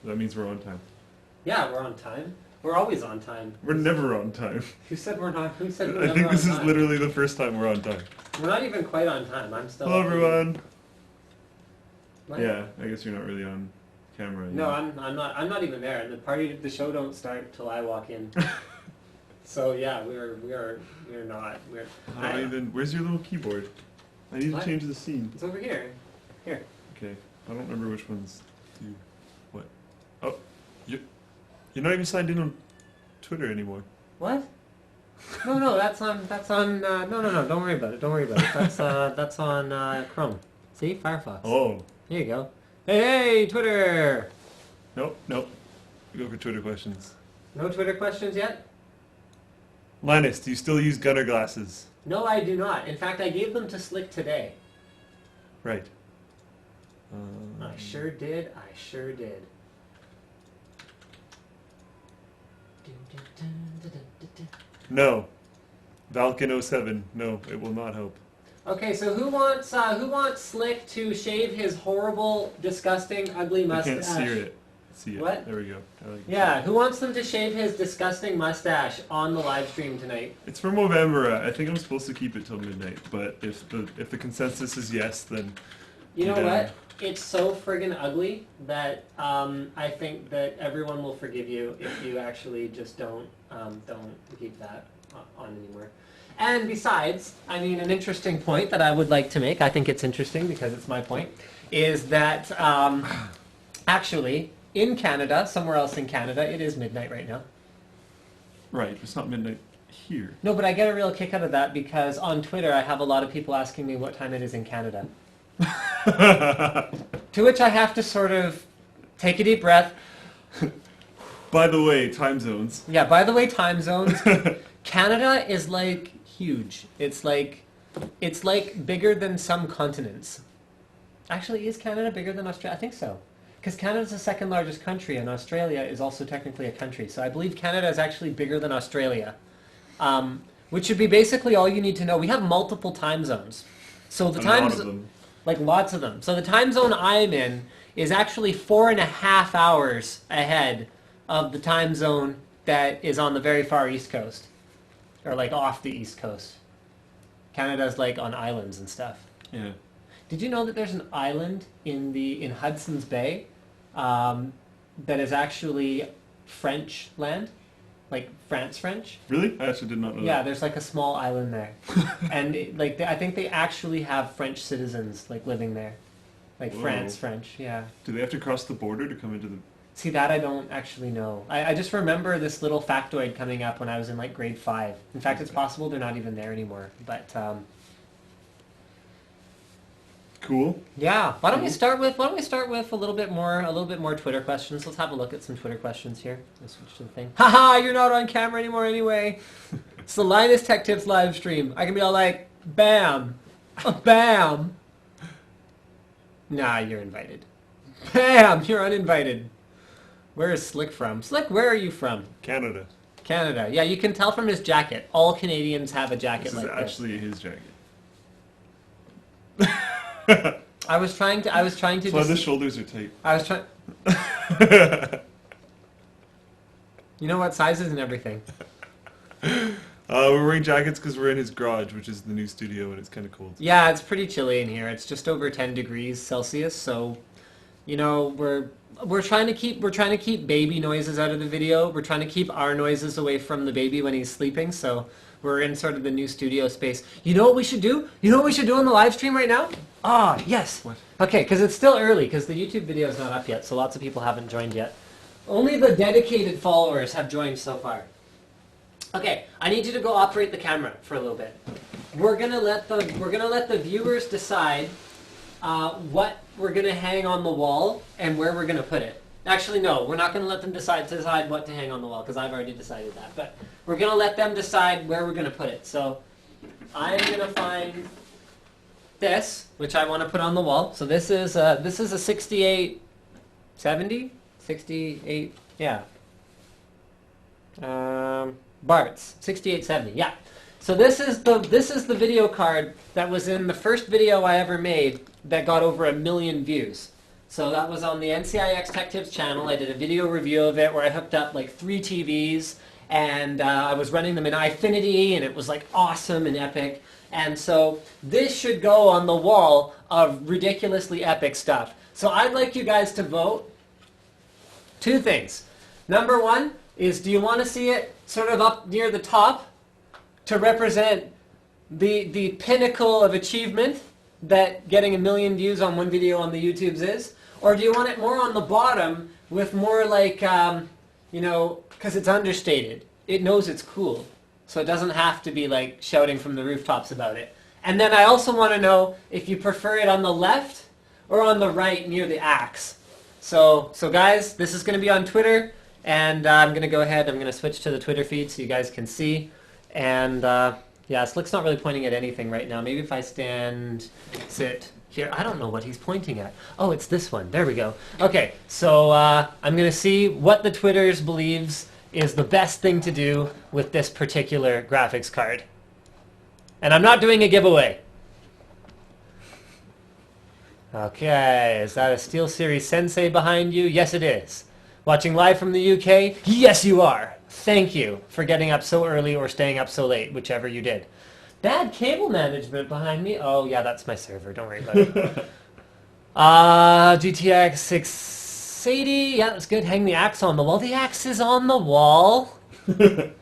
That means we're on time. Yeah, we're on time. We're always on time. We're never on time. Who said we're not? Who said we're I never think this on is time? literally the first time we're on time. We're not even quite on time. I'm still. Hello, everyone. What? Yeah, I guess you're not really on camera. No, I'm not. I'm not even there. And the show don't start till I walk in. So yeah, we're not. Where's your little keyboard? I need What? to change the scene. It's over here. Here. Okay, I don't remember which ones do what. Oh, you're not even signed in on Twitter anymore. What? No, that's on. No. Don't worry about it. Don't worry about it. That's on Chrome. See, Firefox. Oh. Here you go. Hey, Twitter. Nope. We go for Twitter questions. No Twitter questions yet? Linus, do you still use gunner glasses? No, I do not. In fact, I gave them to Slick today. Right. I sure did. No. Valken 07. No, it will not help. Okay, so who wants Slick to shave his horrible, disgusting, ugly I mustache? can't see it. What? There we go. Yeah, who wants them to shave his disgusting mustache on the live stream tonight? It's for Movember. I think I'm supposed to keep it till midnight, but if the consensus is yes, then You know I'm down. what? It's so friggin' ugly that I think that everyone will forgive you if you actually just don't keep that on anymore. And besides, I mean, an interesting point that I would like to make, I think it's interesting because it's my point, is that actually in Canada, somewhere else in Canada, it is midnight right now. Right, it's not midnight here. No, but I get a real kick out of that because on Twitter I have a lot of people asking me what time it is in Canada. To which I have to sort of take a deep breath. By the way, time zones. Yeah, by the way, time zones. Canada is like huge. It's like bigger than some continents. Actually, is Canada bigger than Australia? I think so. Because Canada's the second largest country and Australia is also technically a country. So I believe Canada is actually bigger than Australia. Which should be basically all you need to know. We have multiple time zones. So the times, like lots of them. So the time zone I'm in is actually 4.5 hours ahead of the time zone that is on the very far east coast. Or like off the east coast. Canada's like on islands and stuff. Yeah. Did you know that there's an island in Hudson's Bay that is actually French land? Like France French? Really? I actually did not know Yeah, that. there's like a small island there. And I think they actually have French citizens like living there. Like Whoa. France French, yeah. Do they have to cross the border to come into the... See, that I don't actually know. I just remember this little factoid coming up when I was in like grade 5. In fact, it's possible they're not even there anymore. But Cool. yeah, why don't we start with a little bit more Twitter questions. Let's have a look at some Twitter questions here. Let's switch to the thing. Haha, you're not on camera anymore anyway. It's the Linus Tech Tips live stream. I can be all like, bam, bam. Nah, you're invited. Bam, you're uninvited. Where is Slick from? Slick, where are you from? Canada. Canada. Yeah, you can tell from his jacket. All Canadians have a jacket This like is this. actually his jacket. I was trying to. That's why the shoulders are tight. I was trying. You know what? Sizes and everything. We're wearing jackets because we're in his garage, which is the new studio, and it's kind of cold. Yeah, it's pretty chilly in here. It's just over 10 degrees Celsius, so you know we're trying to keep baby noises out of the video. We're trying to keep our noises away from the baby when he's sleeping. So we're in sort of the new studio space. You know what we should do? You know what we should do on the live stream right now? Ah, yes. What? Okay, because it's still early because the YouTube video is not up yet, so lots of people haven't joined yet. Only the dedicated followers have joined so far. Okay, I need you to go operate the camera for a little bit. We're gonna let the viewers decide what we're gonna hang on the wall and where we're gonna put it. Actually, no, we're not gonna let them decide what to hang on the wall because I've already decided that. But we're gonna let them decide where we're gonna put it. So I'm gonna find this, which I want to put on the wall. So this is a 6870, 68, yeah. Bart's 6870, yeah. So this is the video card that was in the first video I ever made that got over 1 million views. So that was on the NCIX Tech Tips channel. I did a video review of it where I hooked up like 3 TVs and I was running them in Eyefinity and it was like awesome and epic. And so this should go on the wall of ridiculously epic stuff. So I'd like you guys to vote 2 things. Number 1 is, do you want to see it sort of up near the top to represent the pinnacle of achievement that getting 1 million views on one video on the YouTubes is? Or do you want it more on the bottom with more like, you know, because it's understated. It knows it's cool. So it doesn't have to be like shouting from the rooftops about it. And then I also want to know if you prefer it on the left or on the right near the axe. So guys, this is going to be on Twitter. And I'm going to go ahead, I'm going to switch to the Twitter feed so you guys can see. And yeah, Slick's not really pointing at anything right now. Maybe if I sit here. I don't know what he's pointing at. Oh, it's this one. There we go. Okay, so I'm going to see what the Twitters believes is the best thing to do with this particular graphics card. And I'm not doing a giveaway. Okay, is that a SteelSeries Sensei behind you? Yes, it is. Watching live from the UK? Yes, you are. Thank you for getting up so early or staying up so late, whichever you did. Bad cable management behind me. Oh, yeah, that's my server. Don't worry about it. GTX 680. Yeah, that's good. Hang the axe on the wall. The axe is on the wall. It's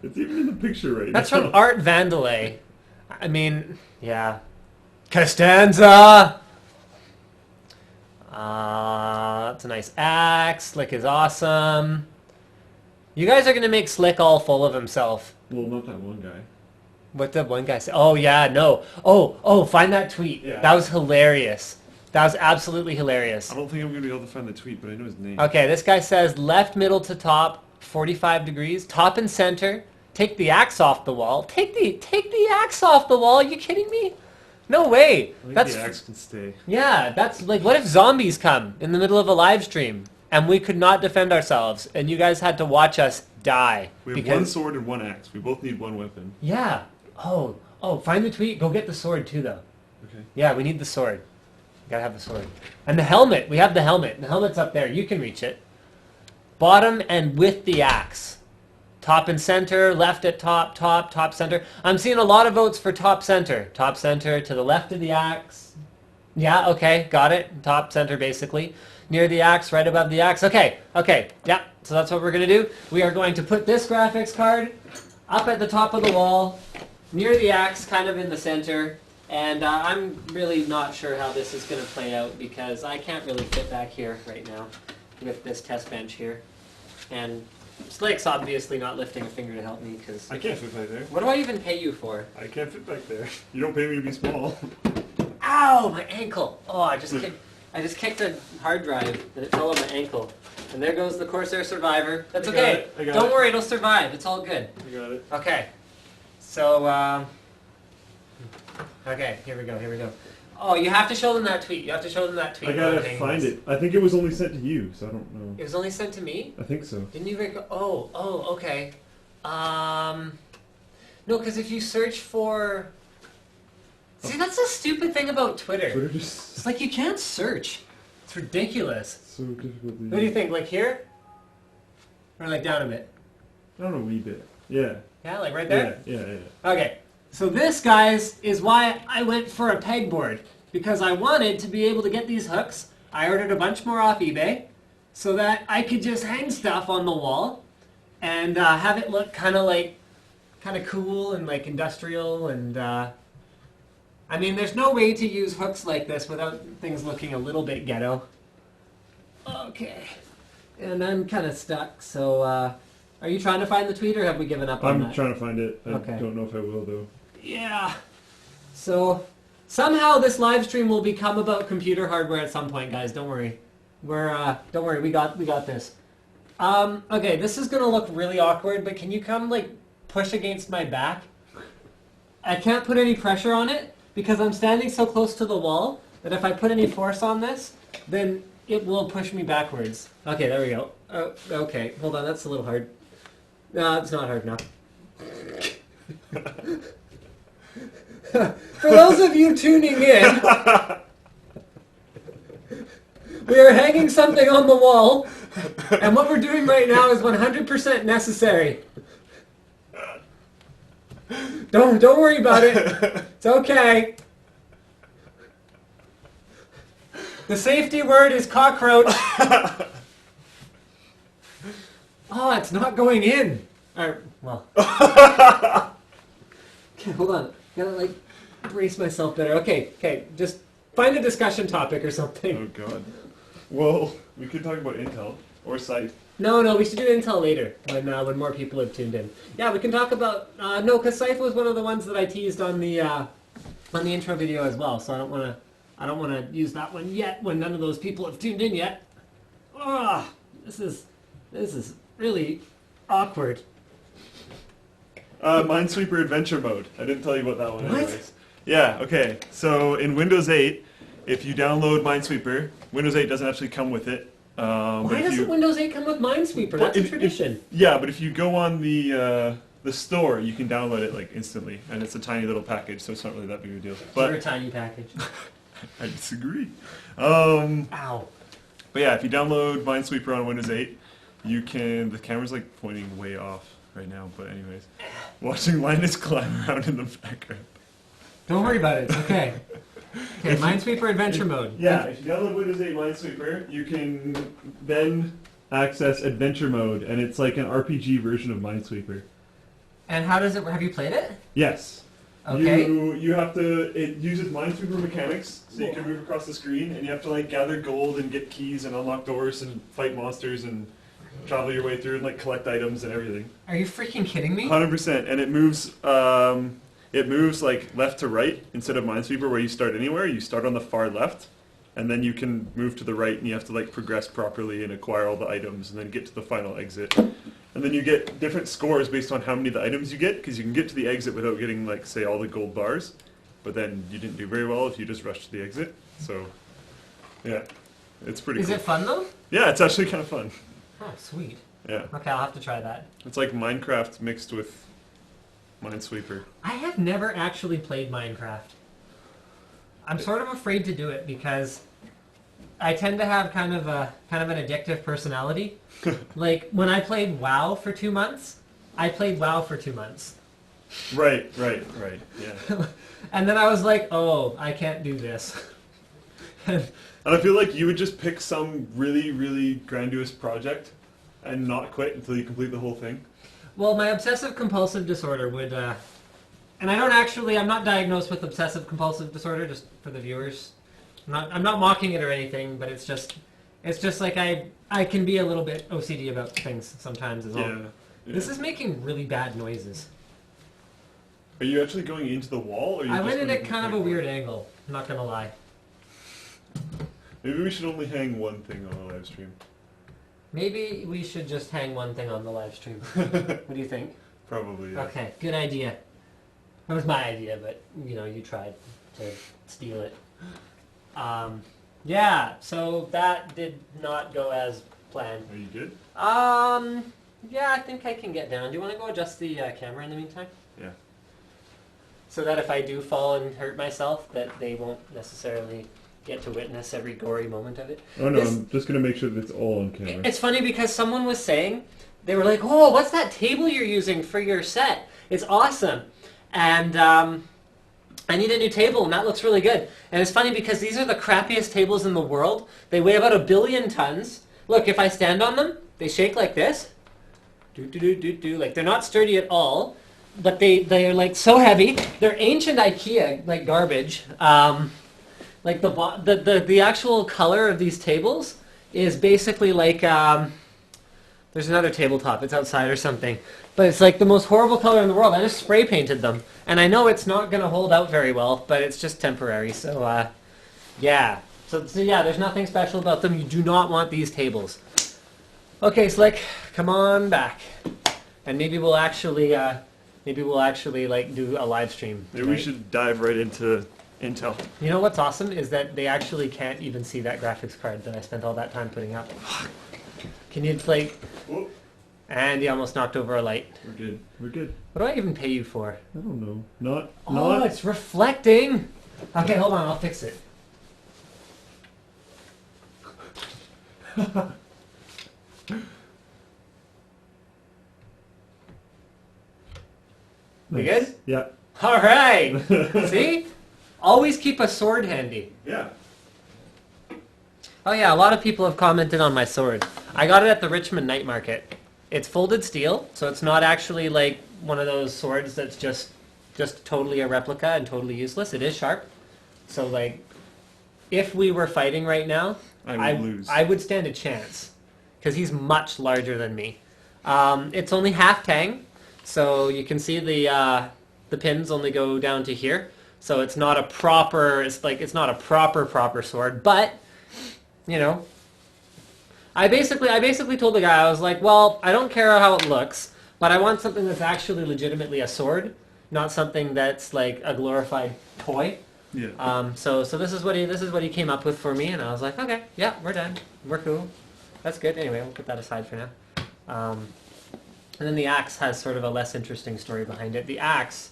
even in the picture right That's now. from Art Vandelay. I mean, yeah. Costanza! That's a nice axe. Slick is awesome. You guys are going to make Slick all full of himself. Well, not that one guy. What did one guy say? Oh, yeah, no. Oh, find that tweet. Yeah. That was hilarious. That was absolutely hilarious. I don't think I'm going to be able to find the tweet, but I know his name. Okay, this guy says left middle to top, 45 degrees, top and center. Take the axe off the wall. Take the axe off the wall. Are you kidding me? No way. I think That's the axe can stay. yeah. That's like, what if zombies come in the middle of a live stream and we could not defend ourselves and you guys had to watch us die? We have one sword and one axe. We both need one weapon. Yeah. Oh, find the tweet. Go get the sword too, though. Okay. Yeah, we need the sword. Gotta have the sword. And the helmet. We have the helmet. The helmet's up there. You can reach it. Bottom and with the axe. Top and center, left at top, top, center. I'm seeing a lot of votes for top center. Top center to the left of the axe. Yeah, okay, got it. Top center, basically. Near the axe, right above the axe. Okay, yeah, so that's what we're going to do. We are going to put this graphics card up at the top of the wall, near the axe, kind of in the center. And I'm really not sure how this is going to play out because I can't really fit back here right now with this test bench here. And Slick's obviously not lifting a finger to help me because... I can't fit back there. What do I even pay you for? I can't fit back there. You don't pay me to be small. Ow, my ankle! Oh, I just kicked a hard drive and it fell on my ankle. And there goes the Corsair Survivor. That's okay. Don't worry, it'll survive. It's all good. I got it. Okay. So, okay, here we go. Oh, you have to show them that tweet. I gotta find it. I think it was only sent to you, so I don't know. It was only sent to me? I think so. Didn't you record? Oh, okay. No, because if you search for... See, that's the stupid thing about Twitter. It's like you can't search. It's ridiculous. So difficult. What do you think? Like here? Or like down a bit? Down a wee bit. Yeah. Yeah, like right there? Yeah. Okay. So this, guys, is why I went for a pegboard. Because I wanted to be able to get these hooks. I ordered a bunch more off eBay. So that I could just hang stuff on the wall. And have it look kind of cool and like industrial. And I mean, there's no way to use hooks like this without things looking a little bit ghetto. Okay. And I'm kind of stuck, so are you trying to find the tweet or have we given up on that? I'm trying to find it. I Okay. don't know if I will, though. Yeah. So somehow this live stream will become about computer hardware at some point, guys. Don't worry. Don't worry. We got this. Okay, this is gonna look really awkward, but can you come like push against my back? I can't put any pressure on it because I'm standing so close to the wall that if I put any force on this, then it will push me backwards. Okay, there we go. Okay, hold on. That's a little hard. No, it's not hard enough. For those of you tuning in, We are hanging something on the wall, and what we're doing right now is 100% necessary. Don't worry about it. It's okay. The safety word is cockroach. Oh, it's not going in. Well. Okay, hold on. Gotta like brace myself better. Okay. Just find a discussion topic or something. Oh god. Well, we could talk about Intel or Scythe. No, we should do Intel later when more people have tuned in. Yeah, we can talk about no, because Scythe was one of the ones that I teased on the intro video as well. So I don't want to use that one yet when none of those people have tuned in yet. Ah, this is really awkward. Minesweeper Adventure Mode. I didn't tell you about that one What? anyways. Yeah, okay. So in Windows 8, if you download Minesweeper, Windows 8 doesn't actually come with it. Why doesn't Windows 8 come with Minesweeper? That's a tradition. Yeah, but if you go on the store, you can download it like instantly, and it's a tiny little package, so it's not really that big of a deal. But You're a tiny package. I disagree. Ow. But yeah, if you download Minesweeper on Windows 8, you can... The camera's like pointing way off right now, but anyways. Watching Linus climb around in the background. Don't worry about it. It's okay. Okay, Minesweeper Adventure Mode. Yeah, if you download Windows 8 Minesweeper, you can then access Adventure Mode, and it's like an RPG version of Minesweeper. And how does it... Have you played it? Yes. Okay. You have to... It uses Minesweeper mechanics, so you can move across the screen, and you have to like gather gold and get keys and unlock doors and fight monsters and travel your way through and like collect items and everything. Are you freaking kidding me? 100%, and it moves... It moves like left to right instead of Minesweeper where you start anywhere. You start on the far left, and then you can move to the right, and you have to like progress properly and acquire all the items, and then get to the final exit. And then you get different scores based on how many of the items you get, because you can get to the exit without getting like say all the gold bars, but then you didn't do very well if you just rushed to the exit. So yeah, it's pretty. Is cool. it fun though? Yeah, it's actually kind of fun. Oh, sweet. Yeah. Okay, I'll have to try that. It's like Minecraft mixed with Minesweeper. I have never actually played Minecraft. I'm sort of afraid to do it because I tend to have kind of an addictive personality. Like when I played WoW for 2 months, I played WoW for 2 months. Right. Yeah. And then I was like, oh, I can't do this. And I feel like you would just pick some really, really grandiose project and not quit until you complete the whole thing. Well, my obsessive-compulsive disorder would, and I'm not diagnosed with obsessive-compulsive disorder, just for the viewers. I'm not mocking it or anything, but it's just like I can be a little bit OCD about things sometimes as well. Yeah. This is making really bad noises. Are you actually going into the wall? Or are you I just went in going at kind of a weird angle, I'm not gonna lie. Maybe we should only hang one thing on the live stream. Maybe we should just hang one thing on the live stream. What do you think? Probably, yeah. Okay, good idea. That was my idea, but, you tried to steal it. Yeah, so that did not go as planned. Are you good? Yeah, I think I can get down. Do you want to go adjust the camera in the meantime? Yeah. So that if I do fall and hurt myself, that they won't necessarily get to witness every gory moment of it. Oh no, I'm just going to make sure that it's all on camera. It's funny because someone was saying, they were like, oh, what's that table you're using for your set? It's awesome. And I need a new table, and that looks really good. And it's funny because these are the crappiest tables in the world. They weigh about 1 billion tons. Look, if I stand on them, they shake like this. Do. Like, they're not sturdy at all, but they're like so heavy. They're ancient IKEA, like garbage. Like the actual color of these tables is basically like there's another tabletop. It's outside or something, but it's like the most horrible color in the world. I just spray painted them, and I know it's not gonna hold out very well, but it's just temporary. So yeah. So yeah, there's nothing special about them. You do not want these tables. Okay, Slick, come on back, and maybe we'll actually like do a live stream. Maybe we should dive right into Intel. You know what's awesome is that they actually can't even see that graphics card that I spent all that time putting up. Can you like? Whoop. And you almost knocked over a light. We're good. We're good. What do I even pay you for? I don't know. Not. Oh, it's reflecting. Okay, hold on. I'll fix it. We good? Yeah. All right. See? Always keep a sword handy. Yeah. Oh yeah, a lot of people have commented on my sword. I got it at the Richmond Night Market. It's folded steel, so it's not actually like one of those swords that's just totally a replica and totally useless. It is sharp. So like, if we were fighting right now, I would lose. I would stand a chance, because he's much larger than me. It's only half tang, so you can see the pins only go down to here. So it's not a proper. It's not a proper sword, but. You know, I basically told the guy, I was like, well, I don't care how it looks, but I want something that's actually legitimately a sword, not something that's like a glorified toy. Yeah. So this is what he came up with for me, and I was like, okay, yeah, we're done, we're cool, that's good. Anyway, we'll put that aside for now. And then the axe has sort of a less interesting story behind it. The axe,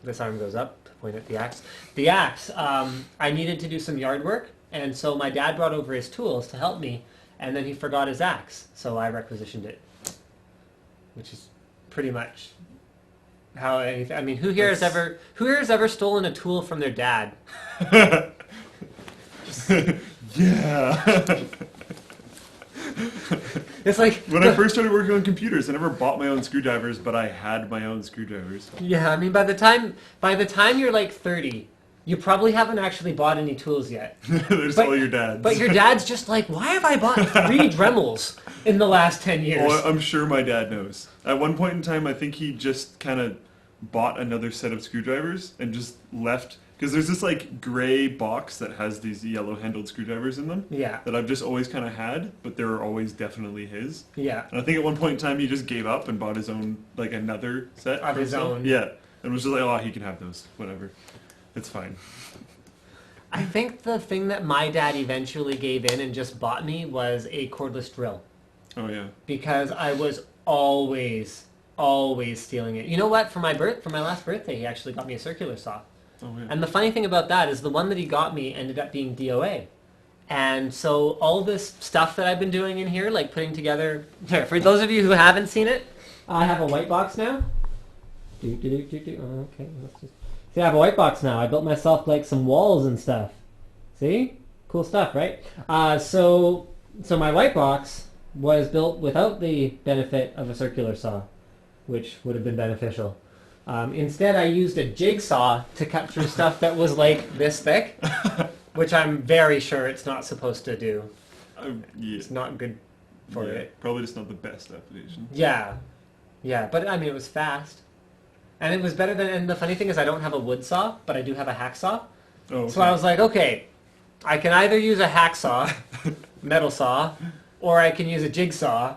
this arm goes up to point at the axe. The axe, I needed to do some yard work. And so my dad brought over his tools to help me, and then he forgot his axe, so I requisitioned it, which is pretty much how anything. I mean, who here has ever stolen a tool from their dad? Yeah. It's like when I first started working on computers, I never bought my own screwdrivers, but I had my own screwdrivers. Yeah, I mean, by the time you're like 30. You probably haven't actually bought any tools yet. There's all your dads. But your dad's just like, why have I bought 3 Dremels in the last 10 years? Oh, I'm sure my dad knows. At one point in time, I think he just kind of bought another set of screwdrivers and just left. Because there's this like gray box that has these yellow-handled screwdrivers in them. Yeah. That I've just always kind of had, but they were always definitely his. Yeah. And I think at one point in time, he just gave up and bought his own, like another set. Of his own. Yeah. And was just like, oh, he can have those. Whatever. It's fine. I think the thing that my dad eventually gave in and just bought me was a cordless drill. Oh, yeah. Because I was always stealing it. You know what? For my last birthday, he actually got me a circular saw. Oh, yeah. And the funny thing about that is the one that he got me ended up being DOA. And so all this stuff that I've been doing in here, like putting together... Here, for those of you who haven't seen it, I have a white box now. Okay, let's just... See, I have a white box now. I built myself like some walls and stuff. See? Cool stuff, right? So my white box was built without the benefit of a circular saw, which would have been beneficial. Instead, I used a jigsaw to cut through stuff that was like this thick, which I'm very sure it's not supposed to do. Yeah. It's not good for it. Probably just not the best application. Yeah. Yeah, but I mean, it was fast. And it was better than, and the funny thing is I don't have a wood saw, but I do have a hacksaw. Oh, okay. So I was like, okay, I can either use a hacksaw, metal saw, or I can use a jigsaw,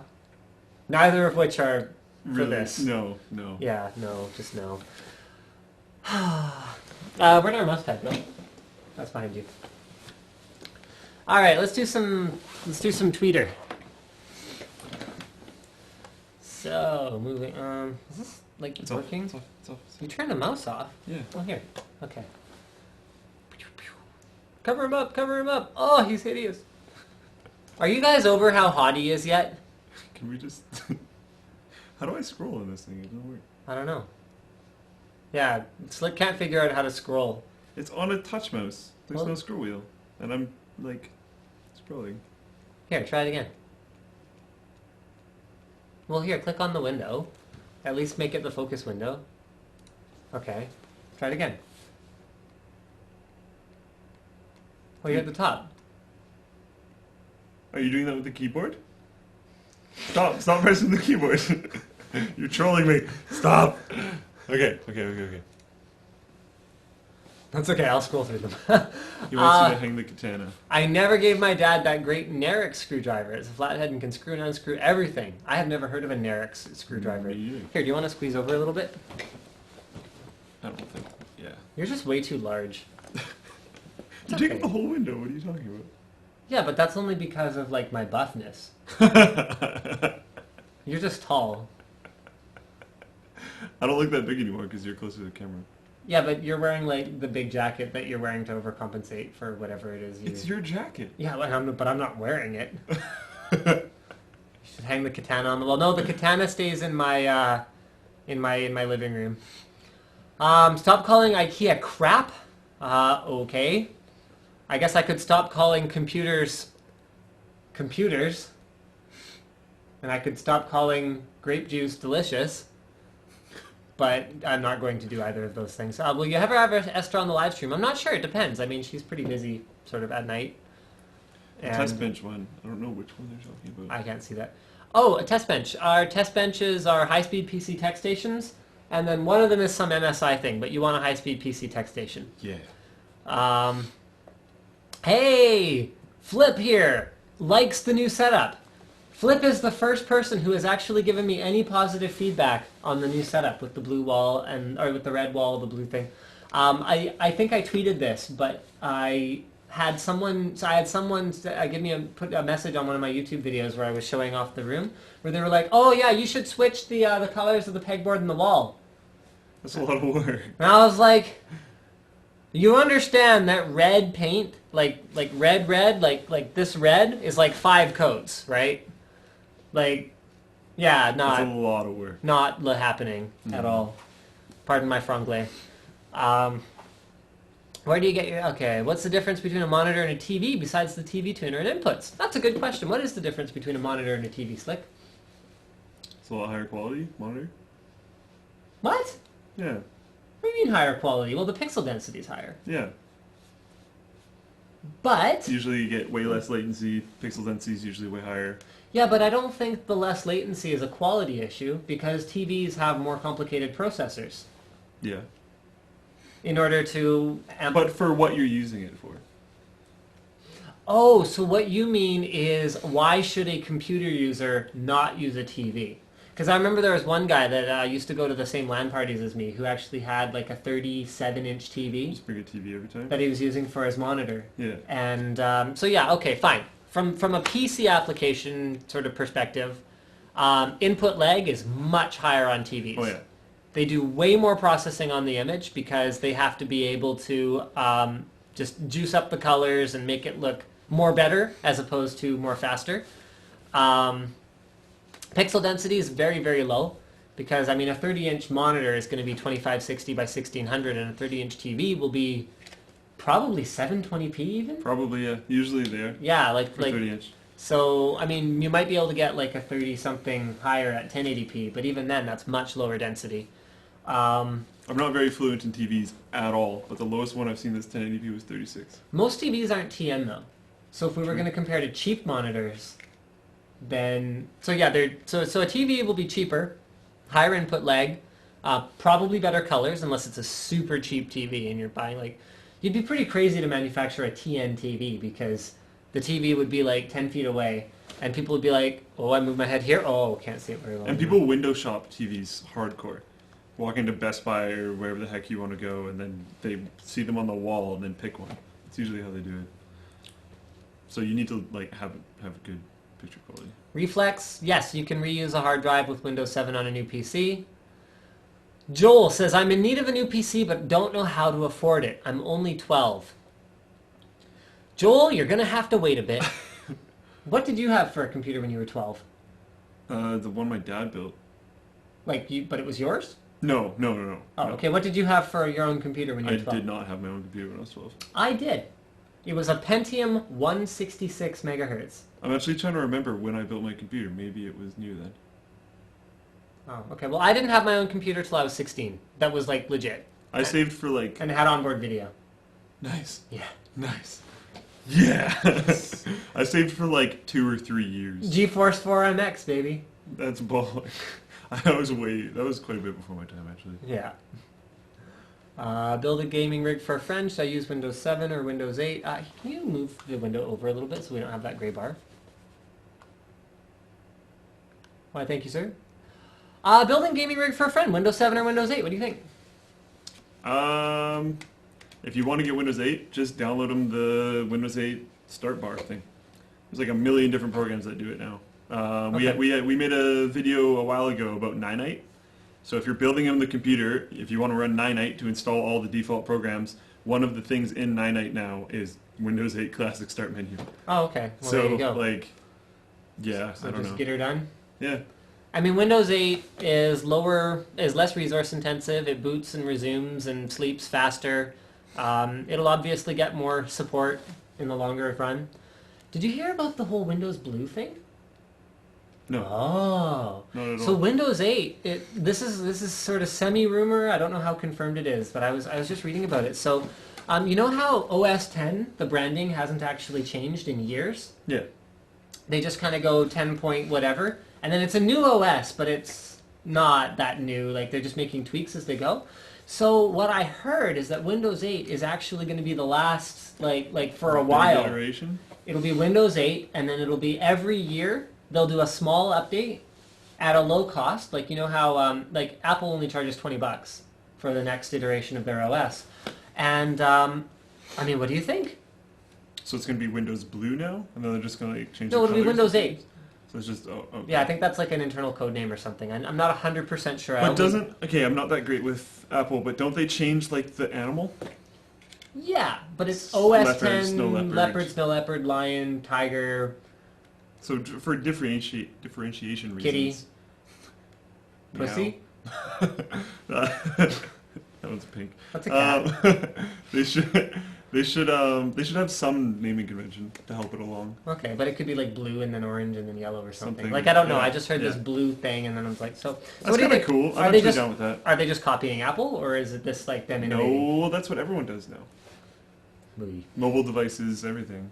neither of which are for really? This. No. Yeah, no, just no. Where'd our mouse pad go? That's behind you. All right, let's do some tweeter. So, moving on. Is this like It's working? Off. It's off. You turned the mouse off? Yeah. Oh, here. Okay. Cover him up. Oh, he's hideous. Are you guys over how hot he is yet? Can we just... How do I scroll on this thing? It doesn't work. I don't know. Yeah, Slick can't figure out how to scroll. It's on a touch mouse. There's Well- no scroll wheel. And I'm, like, scrolling. Here, try it again. Well, here, click on the window. At least make it the focus window. Okay. Try it again. Oh, you're at the top. Are you doing that with the keyboard? Stop pressing the keyboard. You're trolling me. Stop. Okay. That's okay, I'll scroll through them. He wants you to hang the katana. I never gave my dad that great Nerix screwdriver. It's a flathead and can screw and unscrew everything. I have never heard of a Nerix screwdriver. Me either. Here, do you want to squeeze over a little bit? I don't think. Yeah. You're just way too large. You take up the whole window. What are you talking Yeah, but that's only because of, like, my buffness. about? You're just tall. I don't look that big anymore because you're closer to the camera. Yeah, but you're wearing like the big jacket that you're wearing to overcompensate for whatever it is. It's your jacket. Yeah, but I'm not wearing it. You should hang the katana on the wall. No, the katana stays in my in my living room. Stop calling IKEA crap. Okay. I guess I could stop calling computers. And I could stop calling grape juice delicious. But I'm not going to do either of those things. Will you ever have Esther on the live stream? I'm not sure. It depends. I mean, she's pretty busy sort of at night. The test bench one. I don't know which one they're talking about. I can't see that. Oh, a test bench. Our test benches are high-speed PC tech stations, and then one of them is some MSI thing, but you want a high-speed PC tech station. Yeah. Hey! Flip here! Likes the new setup. Flip is the first person who has actually given me any positive feedback on the new setup with the blue wall or with the red wall, the blue thing. I think I tweeted this, but I had someone put a message on one of my YouTube videos where I was showing off the room, where they were like, "Oh yeah, you should switch the colors of the pegboard and the wall." That's a lot of work. And I was like, you understand that red paint, like red, like this red is like 5 coats, right? Like, yeah, That's a lot of work. not happening at all. Pardon my franglais. Where do you get your... Okay, what's the difference between a monitor and a TV besides the TV tuner and inputs? That's a good question. What is the difference between a monitor and a TV, Slick? It's a lot higher quality monitor. What? Yeah. What do you mean higher quality? Well, the pixel density is higher. Yeah. But... Usually you get way less latency. Pixel density is usually way higher. Yeah, but I don't think the less latency is a quality issue because TVs have more complicated processors. Yeah. In order to... But for what you're using it for. Oh, so what you mean is why should a computer user not use a TV? Because I remember there was one guy that used to go to the same LAN parties as me who actually had like a 37-inch TV. Just bring a TV every time. That he was using for his monitor. Yeah. And so yeah, okay, fine. From a PC application sort of perspective, input lag is much higher on TVs. Oh yeah. They do way more processing on the image because they have to be able to just juice up the colors and make it look more better as opposed to more faster. Pixel density is very, very low because, I mean, a 30-inch monitor is going to be 2560 by 1600 and a 30-inch TV will be probably 720p even? Probably, yeah. Usually there. Yeah, like 30-inch. So, I mean, you might be able to get like a 30-something higher at 1080p, but even then, that's much lower density. I'm not very fluent in TVs at all, but the lowest one I've seen that's 1080p was 36. Most TVs aren't TN though. So if we were going to compare to cheap monitors, then so yeah, so a TV will be cheaper, higher input lag, probably better colors unless it's a super cheap TV and you're buying like you'd be pretty crazy to manufacture a TN TV because the TV would be like 10 feet away and people would be like, "Oh, I moved my head here. Oh, can't see it very well." And people window shop TVs hardcore. Walk into Best Buy or wherever the heck you want to go, and then they see them on the wall and then pick one. It's usually how they do it. So you need to like have good picture quality. Reflex, yes, you can reuse a hard drive with Windows 7 on a new PC. Joel says, I'm in need of a new PC but don't know how to afford it. I'm only 12. Joel, you're going to have to wait a bit. What did you have for a computer when you were 12? The one my dad built. But it was yours? No. Oh, no. Okay. What did you have for your own computer when you were 12? I did not have my own computer when I was 12. I did. It was a Pentium 166 megahertz. I'm actually trying to remember when I built my computer. Maybe it was new then. Oh, okay. Well, I didn't have my own computer till I was 16. That was like legit. I saved for like... And it had onboard video. Nice. Yeah. Nice. Yeah. I saved for like 2 or 3 years. GeForce 4MX, baby. That's balling. That was quite a bit before my time, actually. Yeah. Build a gaming rig for a friend. Should I use Windows 7 or Windows 8? Can you move the window over a little bit so we don't have that gray bar? Why, thank you, sir. Building gaming rig for a friend. Windows 7 or Windows 8? What do you think? If you want to get Windows 8, just download them the Windows 8 start bar thing. There's like a million different programs that do it now. Okay. We made a video a while ago about Ninite. So if you're building on the computer, if you want to run 9.8 to install all the default programs, one of the things in 9.8 now is Windows 8 Classic Start Menu. Oh, okay. Well, So there you go. like, yeah, So I don't just know. get her done. Yeah. I mean, Windows 8 is less resource intensive. It boots and resumes and sleeps faster. It'll obviously get more support in the longer run. Did you hear about the whole Windows Blue thing? No. Oh. Not at So all. Windows 8, this is sort of semi-rumor. I don't know how confirmed it is, but I was just reading about it. So, you know how OS 10, the branding hasn't actually changed in years? Yeah. They just kind of go 10 point whatever, and then it's a new OS, but it's not that new. Like, they're just making tweaks as they go. So what I heard is that Windows 8 is actually going to be the last, like for a Big while. iteration. It'll be Windows 8, and then it'll be every year they'll do a small update at a low cost. Like, you know how like Apple only charges $20 for the next iteration of their OS. And I mean, what do you think? So it's gonna be Windows Blue now, and then they're just gonna like change. No, the it'll be colors? Windows 8. So it's just okay. Yeah, I think that's like an internal code name or something. I'm not 100% sure. But doesn't I'm not that great with Apple, but don't they change like the animal? Yeah, but it's OS Leopard, 10, snow leopard. leopard, snow leopard, lion, tiger, So for differentiation reasons. kitty, Meow. pussy. that one's pink. What's a cat? They should have some naming convention to help it along. Okay, but it could be like blue and then orange and then yellow or something. Something, Like, I don't know. yeah, I just heard this yeah. blue thing and then I was like, so That's what do you kind of think? cool. I'm Are they actually just down with that. are they just copying Apple or is it this like them innovating? No, that's what everyone does now. Movie. Mobile devices, everything.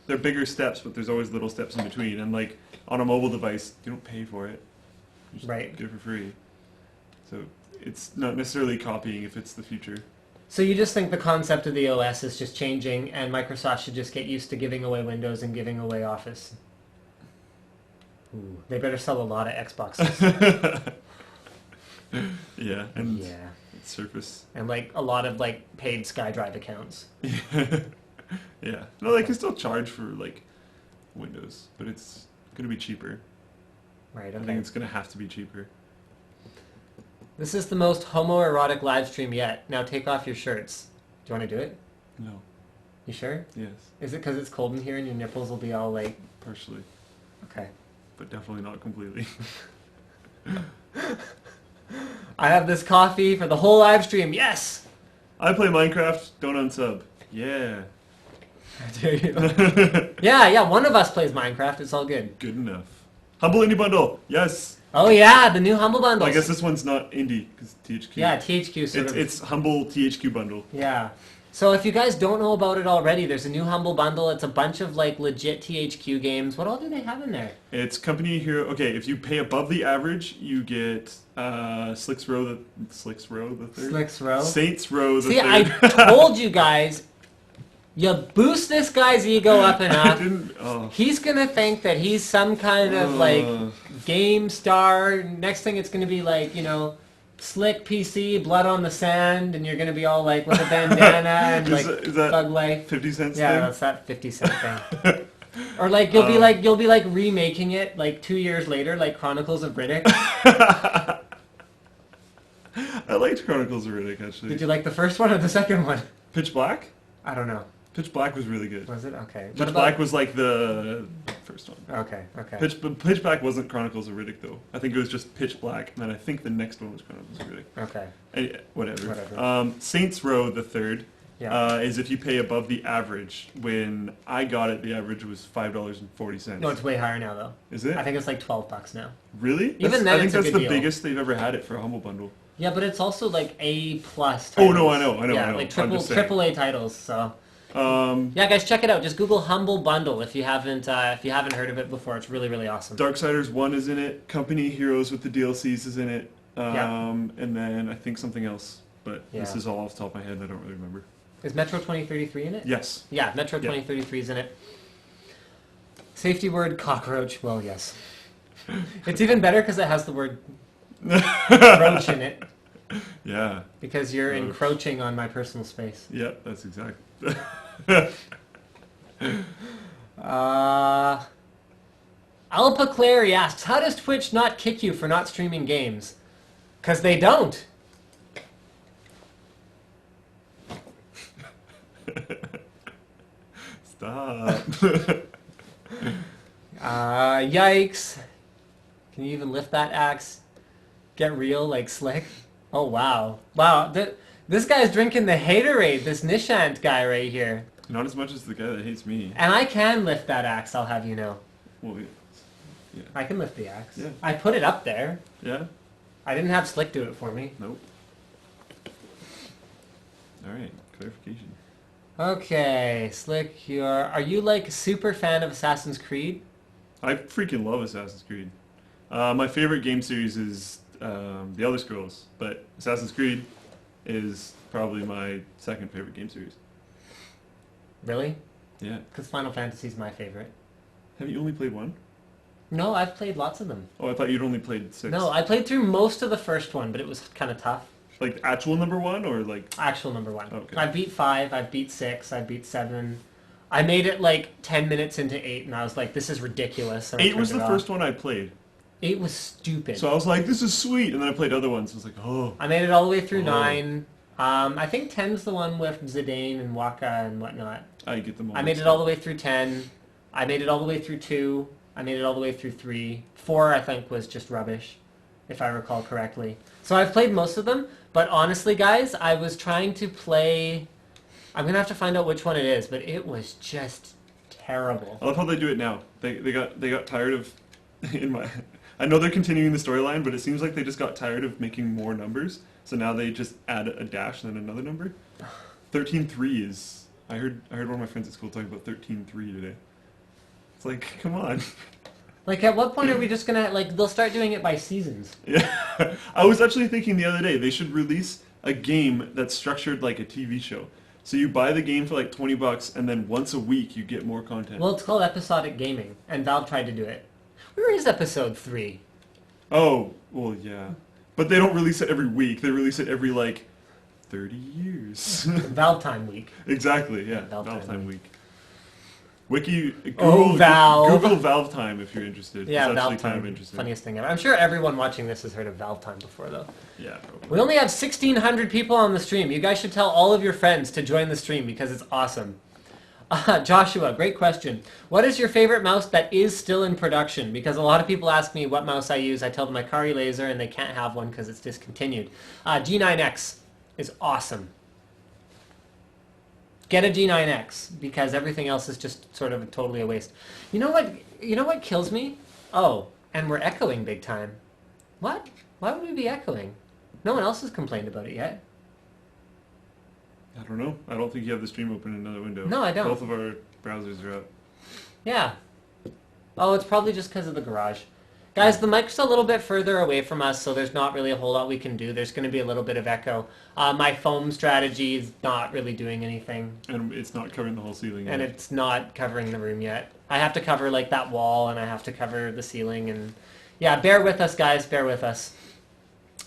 They're bigger steps, but there's always little steps in between. And like on a mobile device, you don't pay for it. You just Right. get it for free. So it's not necessarily copying if it's the future. So you just think the concept of the OS is just changing and Microsoft should just get used to giving away Windows and giving away Office? Ooh, they better sell a lot of Xboxes. Yeah, and Yeah. Surface. And like a lot of like paid SkyDrive accounts. Yeah. No, they can still charge for like Windows, but it's gonna be cheaper. Right, I okay. think it's gonna have to be cheaper. This is the most homoerotic live stream yet. Now take off your shirts. Do you want to do it? No. You sure? Yes. Is it because it's cold in here and your nipples will be all like... Partially, Okay. but definitely not completely. I have this coffee for the whole live stream. Yes! I play Minecraft. Don't unsub. Yeah. I dare you. Yeah, one of us plays Minecraft. It's all good. Good enough. Humble Indie Bundle. Yes. Oh yeah, the new Humble Bundles. Well, I guess this one's not indie because THQ. Yeah, THQ sort of... It's Humble THQ Bundle. Yeah. So if you guys don't know about it already, there's a new Humble Bundle. It's a bunch of like legit THQ games. What all do they have in there? It's Company Hero. Okay, if you pay above the average, you get Slicks Row the third. Slicks Row. Saints Row the See, third. I told you guys, you boost this guy's ego up I enough. didn't. Oh. He's gonna think that he's some kind of like game star. Next thing it's gonna be like, you know, slick PC, blood on the sand, and you're gonna be all like with a bandana and like is that Thug Life. 50 cents Yeah, thing? that's that 50-cent thing. Or like you'll be like remaking it like 2 years later, like Chronicles of Riddick. I liked Chronicles of Riddick actually. Did you like the first one or the second one? Pitch Black? I don't know. Pitch Black was really good. Was it? Okay. Pitch Black was like the first one. Okay. Pitch Black wasn't Chronicles of Riddick though. I think it was just Pitch Black, and then I think the next one was Chronicles of Riddick. Okay. Whatever. Whatever. Saints Row the third Yeah. is if you pay above the average. When I got it, the average was $5.40. No, it's way higher now though. Is it? I think it's like $12 now. Really? Even then, I think it's a that's good the deal. biggest they've ever had it for a Humble Bundle. Yeah, but it's also like A plus. Oh, no, titles. I know. Yeah, I know. like I'm just saying. triple A titles. So Yeah, guys, check it out. Just Google Humble Bundle if you haven't heard of it before. It's really really awesome. Darksiders 1 is in it. Company Heroes with the DLCs is in it. Yeah. And then I think something else. But this Yeah. is all off the top of my head and I don't really remember. Is Metro 2033 in it? Yes. Yeah, Metro 2033 is in it. Safety word cockroach. Well, yes. It's even better because it has the word roach in it. Yeah. Because you're Roach. encroaching on my personal space. Yeah, that's exactly. Alpa Clary asks, how does Twitch not kick you for not streaming games? Because they don't. Stop. Yikes. Can you even lift that axe? Get real like Slick? Oh, wow. Wow, this guy's drinking the haterade, this Nishant guy right here. Not as much as the guy that hates me. And I can lift that axe, I'll have you know. Well, yeah. I can lift the axe. Yeah. I put it up there. Yeah? I didn't have Slick do it for me. Nope. Alright, clarification. Okay, Slick, are you like a super fan of Assassin's Creed? I freaking love Assassin's Creed. My favorite game series is The Elder Scrolls, but Assassin's Creed is probably my second favorite game series. Really? Yeah. Because Final Fantasy is my favorite. Have you only played one? No, I've played lots of them. Oh, I thought you'd only played 6. No, I played through most of the first one, but it was kind of tough. Like actual number 1 or like... Actual number 1. Okay. I beat 5, I beat 6, I beat 7. I made it like 10 minutes into 8, and I was like, this is ridiculous. And I 8 was turned the it first off. one I played. 8 was stupid. So I was like, this is sweet. And then I played other ones. I was like, oh. I made it all the way through Oh. 9. I think 10's the one with Zidane and Waka and whatnot. I get them all. I made it all the way through 10. I made it all the way through 2. I made it all the way through 3. 4, I think, was just rubbish, if I recall correctly. So I've played most of them, but honestly, guys, I was trying to play... I'm going to have to find out which one it is, but it was just terrible. I love how they do it now. They got tired of... I know they're continuing the storyline, but it seems like they just got tired of making more numbers. So now they just add a dash and then another number. 13.3 is... I heard one of my friends at school talking about 13.3 today. It's like, come on. Like, at what point are we just going to... Like, they'll start doing it by seasons. Yeah. I was actually thinking the other day, they should release a game that's structured like a TV show. So you buy the game for like $20, and then once a week you get more content. Well, it's called episodic gaming, and Valve tried to do it. Where is episode 3? Oh, well, yeah. But they don't release it every week. They release it every, like, 30 years. Valve Time Week. Exactly, yeah. Valve Valve Time Time Week. Google, Oh, Valve. Google Valve Time if you're interested. Yeah, it's Valve actually Time. kind of interesting. Funniest thing ever. I'm sure everyone watching this has heard of Valve Time before, though. Yeah, probably. We only have 1,600 people on the stream. You guys should tell all of your friends to join the stream because it's awesome. Joshua, great question. What is your favorite mouse that is still in production? Because a lot of people ask me what mouse I use. I tell them my Kari Laser, and they can't have one because it's discontinued. G9X is awesome. Get a G9X because everything else is just sort of totally a waste. You know what? You know what kills me? Oh, and we're echoing big time. What? Why would we be echoing? No one else has complained about it yet. I don't know. I don't think you have the stream open in another window. No, I don't. Both of our browsers are up. Yeah. Oh, it's probably just because of the garage. Guys, the mic's a little bit further away from us, so there's not really a whole lot we can do. There's going to be a little bit of echo. My foam strategy is not really doing anything. And it's not covering the whole ceiling And yet. it's not covering the room yet. I have to cover like that wall, and I have to cover the ceiling, and yeah, bear with us, guys. Bear with us.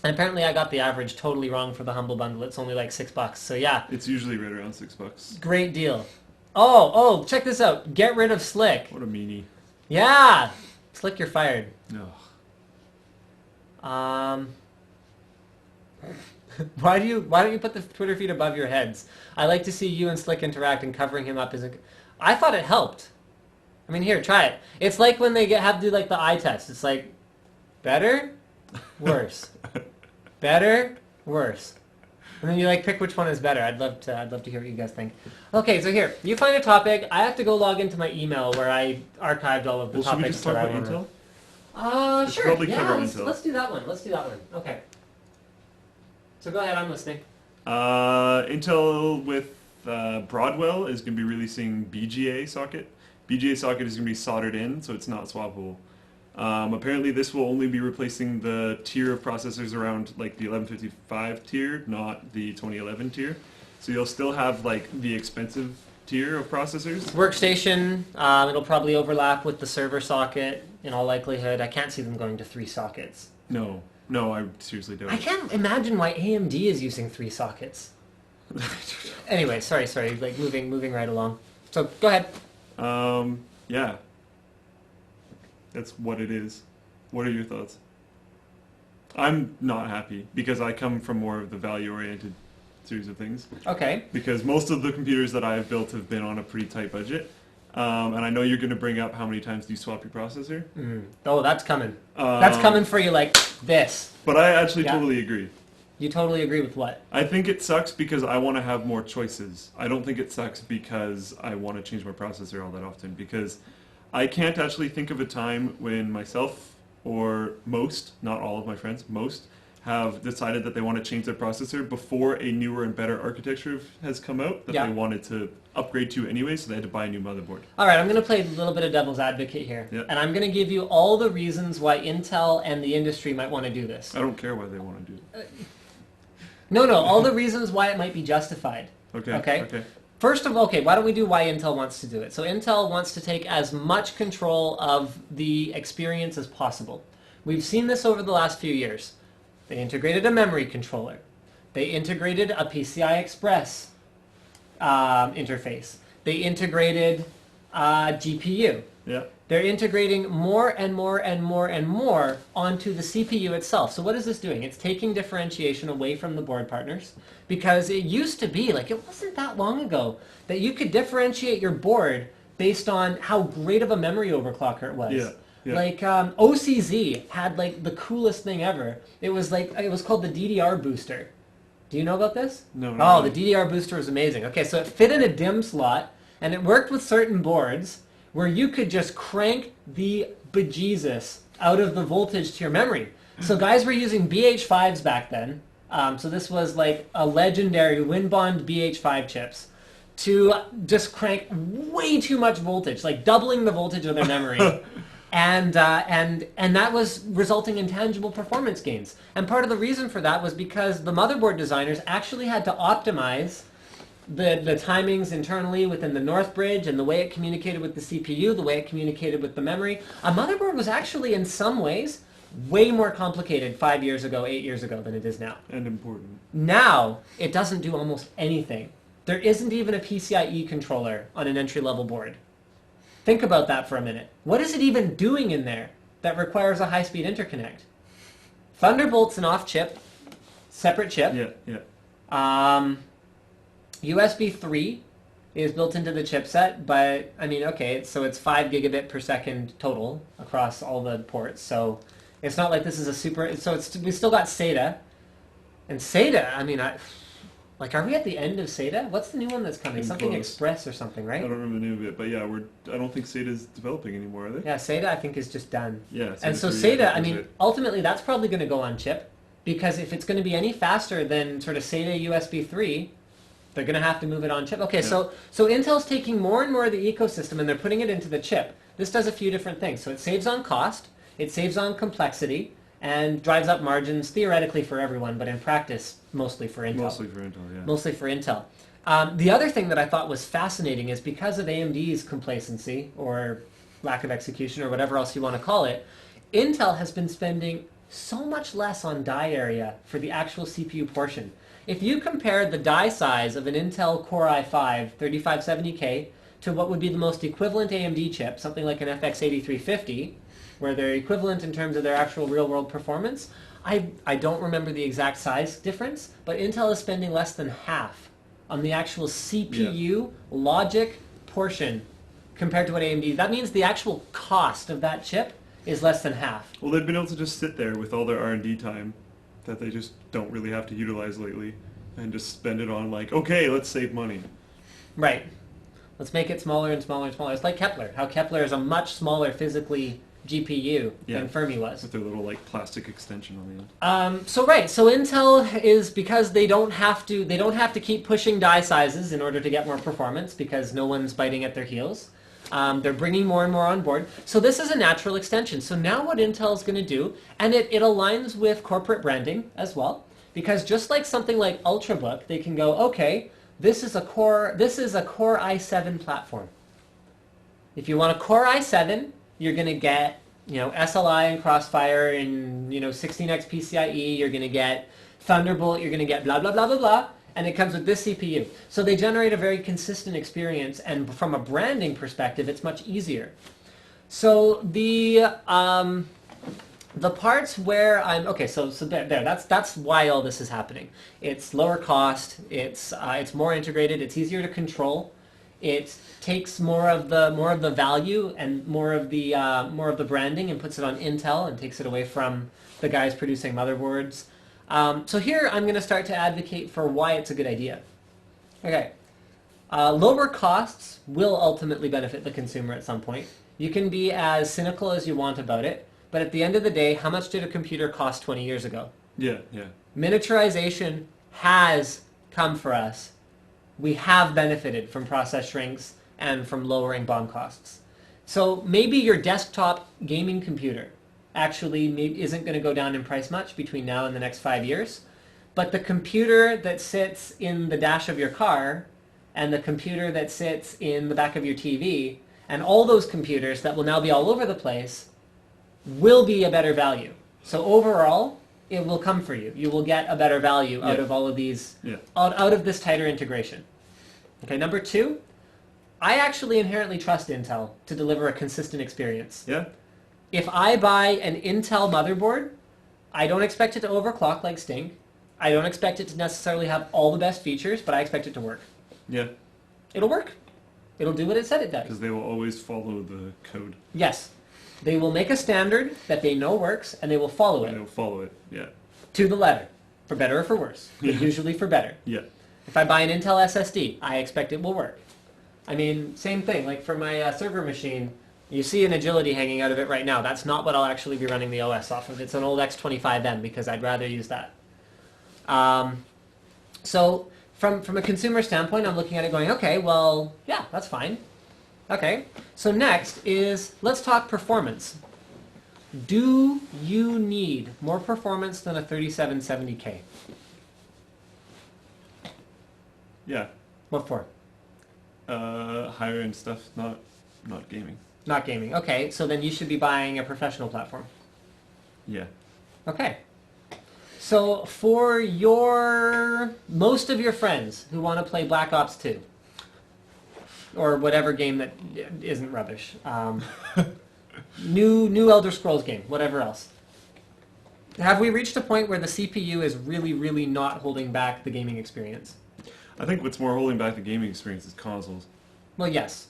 And apparently, I got the average totally wrong for the Humble Bundle. It's only like $6. So yeah, It's usually right around $6. great deal. Oh, check this out. Get rid of Slick. What a meanie. Yeah, Slick, you're fired. No. Why don't you put the Twitter feed above your heads? I like to see you and Slick interact, and covering him up isn't. I thought it helped. I mean, here, try it. It's like when they have to do like the eye test. It's like better, worse, better, worse, and then you like pick which one is better. I'd love to hear what you guys think. Okay, so here you find a topic. I have to go log into my email where I archived all of the Well, should we topics just talk that I about wanna- Intel? Sure. probably Yeah, cover let's, Intel. let's do that one. Let's do that one. Okay. So go ahead. I'm listening. Intel with Broadwell is going to be releasing BGA socket. BGA socket is going to be soldered in, so it's not swappable. Apparently, this will only be replacing the tier of processors around like the 1155 tier, not the 2011 tier. So you'll still have like the expensive tier of processors. Workstation. It'll probably overlap with the server socket in all likelihood. I can't see them going to 3 sockets. No, I seriously don't. I can't imagine why AMD is using 3 sockets. Anyway, sorry. Like moving right along. So go ahead. Yeah. That's what it is. What are your thoughts? I'm not happy because I come from more of the value-oriented series of things. Okay. Because most of the computers that I have built have been on a pretty tight budget. And I know you're going to bring up how many times do you swap your processor. Oh, that's coming. That's coming for you like this. But I actually Yeah. totally agree. You totally agree with what? I think it sucks because I want to have more choices. I don't think it sucks because I want to change my processor all that often. Because I can't actually think of a time when myself or most, not all of my friends, most, have decided that they want to change their processor before a newer and better architecture has come out that Yeah. they wanted to upgrade to anyway, so they had to buy a new motherboard. All right, I'm going to play a little bit of devil's advocate here. Yeah. And I'm going to give you all the reasons why Intel and the industry might want to do this. I don't care why they want to do it. No, all the reasons why it might be justified. Okay. First of all, why don't we do why Intel wants to do it? So Intel wants to take as much control of the experience as possible. We've seen this over the last few years. They integrated a memory controller. They integrated a PCI Express interface. They integrated GPU. Yeah. They're integrating more and more and more and more onto the CPU itself. So what is this doing? It's taking differentiation away from the board partners, because it used to be, like, it wasn't that long ago, that you could differentiate your board based on how great of a memory overclocker it was. Yeah. Yeah. Like OCZ had like the coolest thing ever. It was called the DDR booster. Do you know about this? No. Oh, the DDR booster was amazing. Okay, so it fit in a DIMM slot, and it worked with certain boards where you could just crank the bejesus out of the voltage to your memory. So guys were using BH5s back then. So this was like a legendary WinBond BH5 chips to just crank way too much voltage, like doubling the voltage of their memory. And that was resulting in tangible performance gains. And part of the reason for that was because the motherboard designers actually had to optimize the timings internally within the North Bridge and the way it communicated with the CPU, the way it communicated with the memory. A motherboard was actually, in some ways, way more complicated 5 years ago, 8 years ago than it is now. And important. Now, it doesn't do almost anything. There isn't even a PCIe controller on an entry-level board. Think about that for a minute. What is it even doing in there that requires a high-speed interconnect? Thunderbolt's an off-chip, separate chip. Yeah. USB 3 is built into the chipset, but, I mean, okay, so it's 5 gigabit per second total across all the ports, so it's not like this is a super... So we still got SATA. And SATA, I mean, are we at the end of SATA? What's the new one that's coming? Something close. Express or something, right? I don't remember the name of it, but yeah, I don't think SATA's developing anymore, are they? Yeah, SATA I think is just done. Yeah. And so 3, SATA, I think, mean, is it. ultimately that's probably going to go on chip, because if it's going to be any faster than sort of SATA USB 3, they're going to have to move it on chip. Okay, Yeah. so Intel's taking more and more of the ecosystem and they're putting it into the chip. This does a few different things. So it saves on cost, it saves on complexity, and drives up margins theoretically for everyone, but in practice, mostly for Intel. Mostly for Intel, yeah. Mostly for Intel. The other thing that I thought was fascinating is because of AMD's complacency, or lack of execution, or whatever else you want to call it, Intel has been spending so much less on die area for the actual CPU portion. If you compared the die size of an Intel Core i5 3570K to what would be the most equivalent AMD chip, something like an FX 8350, where they're equivalent in terms of their actual real-world performance, I don't remember the exact size difference, but Intel is spending less than half on the actual CPU logic portion compared to what AMD. That means the actual cost of that chip is less than half. Well, they've been able to just sit there with all their R&D time that they just don't really have to utilize lately and just spend it on, like, okay, let's save money. Right. Let's make it smaller and smaller and smaller. It's like Kepler, how Kepler is a much smaller physically GPU than Fermi was. With their little, like, plastic extension on the end. So Intel is, because they don't have to keep pushing die sizes in order to get more performance, because no one's biting at their heels. They're bringing more and more on board. So this is a natural extension. So now what Intel is going to do, and it aligns with corporate branding as well, because just like something like Ultrabook, they can go, okay, this is a Core i7 platform. If you want a Core i7, you're going to get, SLI and Crossfire and, 16x PCIe, you're going to get Thunderbolt, you're going to get blah, blah, blah, blah, blah, and it comes with this CPU. So they generate a very consistent experience, and from a branding perspective, it's much easier. So the The parts where I'm okay, so there. That's why all this is happening. It's lower cost. It's more integrated. It's easier to control. It takes more of the value and more of the branding and puts it on Intel and takes it away from the guys producing motherboards. So here I'm going to start to advocate for why it's a good idea. Okay, lower costs will ultimately benefit the consumer at some point. You can be as cynical as you want about it. But at the end of the day, how much did a computer cost 20 years ago? Yeah, yeah. Miniaturization has come for us. We have benefited from process shrinks and from lowering BOM costs. So maybe your desktop gaming computer actually isn't going to go down in price much between now and the next 5 years. But the computer that sits in the dash of your car and the computer that sits in the back of your TV and all those computers that will now be all over the place will be a better value. So overall, it will come for you. You will get a better value out of all of these, out of this tighter integration. Okay, number 2, I actually inherently trust Intel to deliver a consistent experience. Yeah? If I buy an Intel motherboard, I don't expect it to overclock like stink. I don't expect it to necessarily have all the best features, but I expect it to work. Yeah. It'll work. It'll do what it said it does. Because they will always follow the code. Yes. They will make a standard that they know works, and they will follow it. They'll follow it, yeah. To the letter. For better or for worse. But usually for better. Yeah. If I buy an Intel SSD, I expect it will work. I mean, same thing. Like for my server machine, you see an Agility hanging out of it right now. That's not what I'll actually be running the OS off of. It's an old X25M because I'd rather use that. So from a consumer standpoint, I'm looking at it going, okay, well, yeah, that's fine. Okay, so next is, let's talk performance. Do you need more performance than a 3770K? Yeah. What for? Higher end stuff, not gaming. Not gaming. Okay, so then you should be buying a professional platform. Yeah. Okay. So for most of your friends who want to play Black Ops 2, or whatever game that isn't rubbish, new Elder Scrolls game, whatever else, have we reached a point where the CPU is really, really not holding back the gaming experience? I think what's more holding back the gaming experience is consoles. Well, yes.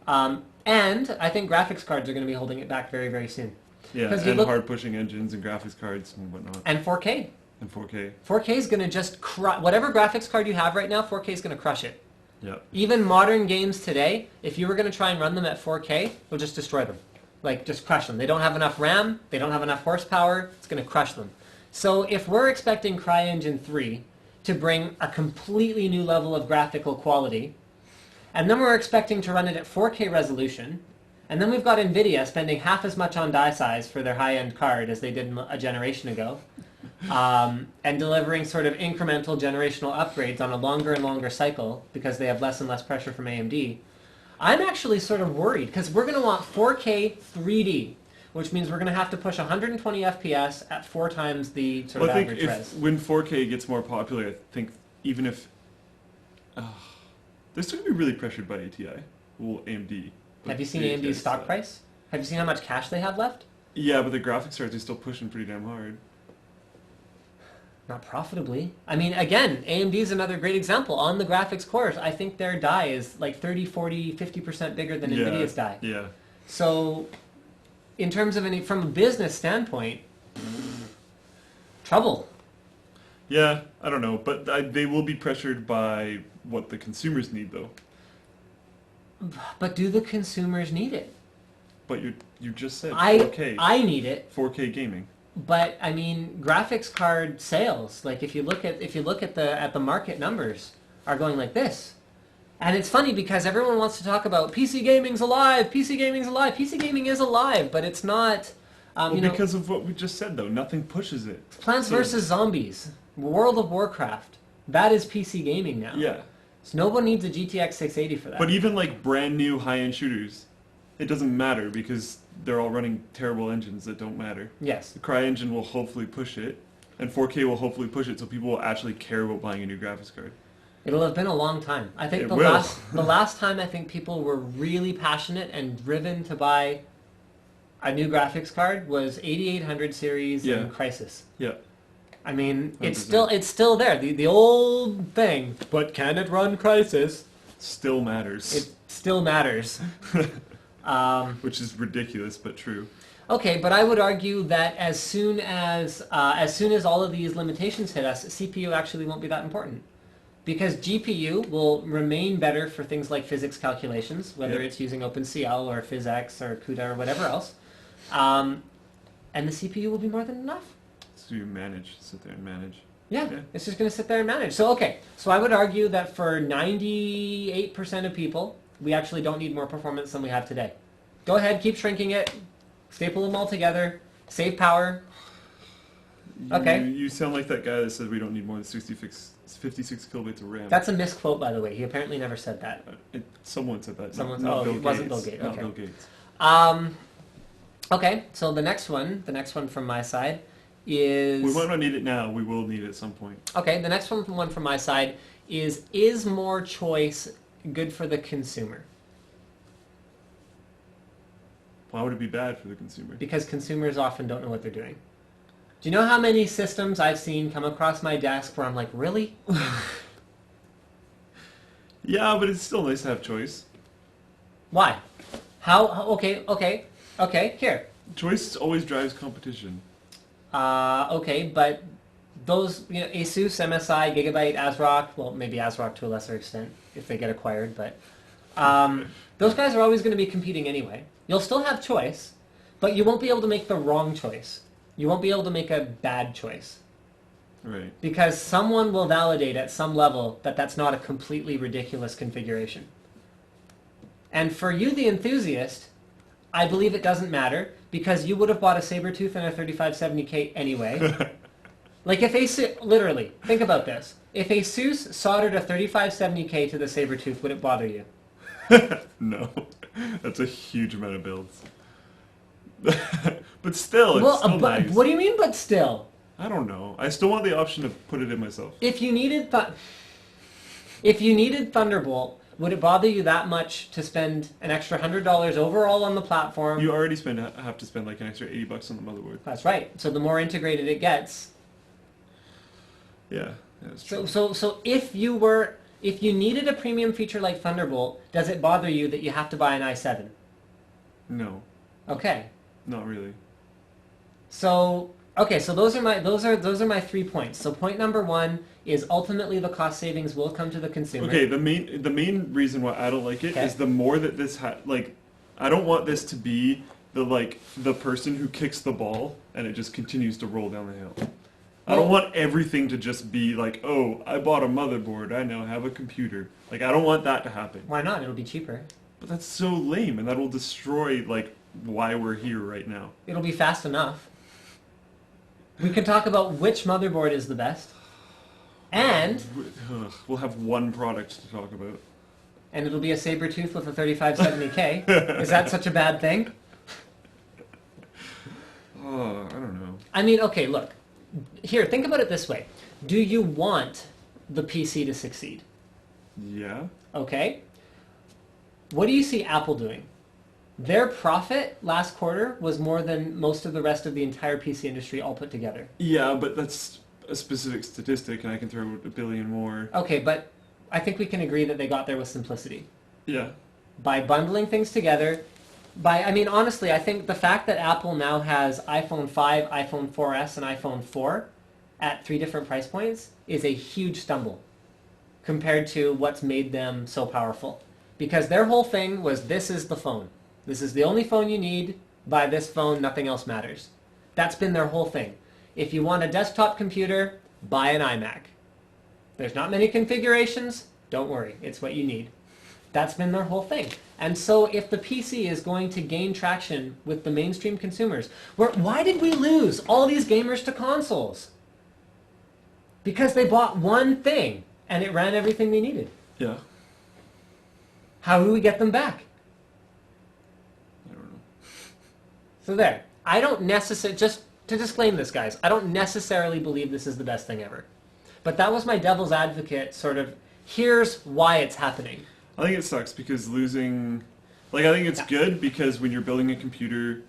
And I think graphics cards are going to be holding it back very, very soon. Yeah, and hard-pushing engines and graphics cards and whatnot. And 4K. And 4K. 4K is going to just crush... Whatever graphics card you have right now, 4K is going to crush it. Yeah. Even modern games today, if you were going to try and run them at 4K, it'll just destroy them. Like, just crush them. They don't have enough RAM. They don't have enough horsepower. It's going to crush them. So if we're expecting CryEngine 3 to bring a completely new level of graphical quality, and then we're expecting to run it at 4K resolution, and then we've got NVIDIA spending half as much on die size for their high-end card as they did a generation ago, and delivering sort of incremental generational upgrades on a longer and longer cycle because they have less and less pressure from AMD, I'm actually sort of worried because we're going to want 4K 3D, which means we're going to have to push 120 FPS at 4 times the sort of average res. When 4K gets more popular, I think even if... they're still going to be really pressured by ATI. Well, AMD. Have you seen AMD's stock price? Have you seen how much cash they have left? Yeah, but the graphics cards are still pushing pretty damn hard. Not profitably. I mean, again, AMD is another great example. On the graphics cores, I think their die is like 30, 40, 50% bigger than NVIDIA's die. Yeah. So, in terms of from a business standpoint, trouble. Yeah, I don't know, but they will be pressured by what the consumers need, though. But do the consumers need it? But you just said 4K. I need it. 4K gaming. But I mean, graphics card sales, like if you look at the market numbers, are going like this. And it's funny because everyone wants to talk about PC gaming's alive, PC gaming's alive. PC gaming is alive, but it's not. Because of what we just said, though, nothing pushes it. Plants vs. Zombies, World of Warcraft, that is PC gaming now. Yeah. So no one needs a GTX 680 for that. But even like brand new high-end shooters, it doesn't matter because they're all running terrible engines that don't matter. Yes. The CryEngine will hopefully push it, and 4K will hopefully push it, so people will actually care about buying a new graphics card. It'll have been a long time. I think the last time I think people were really passionate and driven to buy a new graphics card was 8800 series Yeah. and Crisis. Yeah. I mean, 100%. it's still there. The old thing, but can it run Crisis? Still matters. It still matters. Which is ridiculous, but true. Okay, but I would argue that as soon as all of these limitations hit us, CPU actually won't be that important. Because GPU will remain better for things like physics calculations, whether it's using OpenCL or PhysX or CUDA or whatever else. And the CPU will be more than enough. So you sit there and manage. Yeah, it's just going to sit there and manage. So, okay, so I would argue that for 98% of people, we actually don't need more performance than we have today. Go ahead, keep shrinking it, staple them all together, save power. Okay. You sound like that guy that said we don't need more than 56 kilobytes of RAM. That's a misquote, by the way. He apparently never said that. Someone said that. Someone not said, Bill it wasn't Gates. Bill Gates. Not Okay. Bill Gates. Okay, so the next one from my side is... We might not need it now. We will need it at some point. Okay, the next one from my side is more choice good for the consumer? Why would it be bad for the consumer? Because consumers often don't know what they're doing. Do you know how many systems I've seen come across my desk where I'm like, really? Yeah, but it's still nice to have choice. Why? How? Okay, here. Choice always drives competition. Okay, but those, Asus, MSI, Gigabyte, ASRock, well, maybe ASRock to a lesser extent if they get acquired, but those guys are always going to be competing anyway. You'll still have choice, but you won't be able to make the wrong choice. You won't be able to make a bad choice. Right. Because someone will validate at some level that that's not a completely ridiculous configuration. And for you, the enthusiast, I believe it doesn't matter because you would have bought a Sabertooth and a 3570K anyway. Like if Asus, literally, think about this. If Asus soldered a 3570K to the Sabertooth, would it bother you? No. That's a huge amount of builds. But still, it's still nice. What do you mean, but still? I don't know. I still want the option to put it in myself. If you needed Thunderbolt, would it bother you that much to spend an extra $100 overall on the platform? You already have to spend like an extra $80 on the motherboard. That's right. So the more integrated it gets. Yeah, that's true. So if you needed a premium feature like Thunderbolt, does it bother you that you have to buy an i7? No, Okay. not really. So those are my 3 points. So point number 1 is ultimately the cost savings will come to the consumer. Okay, the main reason why I don't like it is the more that this I don't want this to be the person who kicks the ball and it just continues to roll down the hill. I don't want everything to just be like, oh, I bought a motherboard, I now have a computer. Like, I don't want that to happen. Why not? It'll be cheaper. But that's so lame, and that will destroy why we're here right now. It'll be fast enough. We can talk about which motherboard is the best. And We'll have one product to talk about. And it'll be a Sabertooth with a 3570K. Is that such a bad thing? Oh, I don't know. I mean, okay, look. Here, think about it this way. Do you want the PC to succeed? Yeah. Okay. What do you see Apple doing? Their profit last quarter was more than most of the rest of the entire PC industry all put together. Yeah, but that's a specific statistic, and I can throw a billion more. Okay, but I think we can agree that they got there with simplicity. Yeah. By bundling things together. Honestly, I think the fact that Apple now has iPhone 5, iPhone 4S, and iPhone 4 at 3 different price points is a huge stumble compared to what's made them so powerful. Because their whole thing was, this is the phone. This is the only phone you need. Buy this phone, nothing else matters. That's been their whole thing. If you want a desktop computer, buy an iMac. There's not many configurations. Don't worry, it's what you need. That's been their whole thing. And so if the PC is going to gain traction with the mainstream consumers, why did we lose all these gamers to consoles? Because they bought one thing and it ran everything they needed. Yeah. How do we get them back? I don't know. So there. I don't necessarily, just to disclaim this, guys, I don't necessarily believe this is the best thing ever. But that was my devil's advocate sort of, here's why it's happening. I think it sucks because losing... I think it's good because when you're building a computer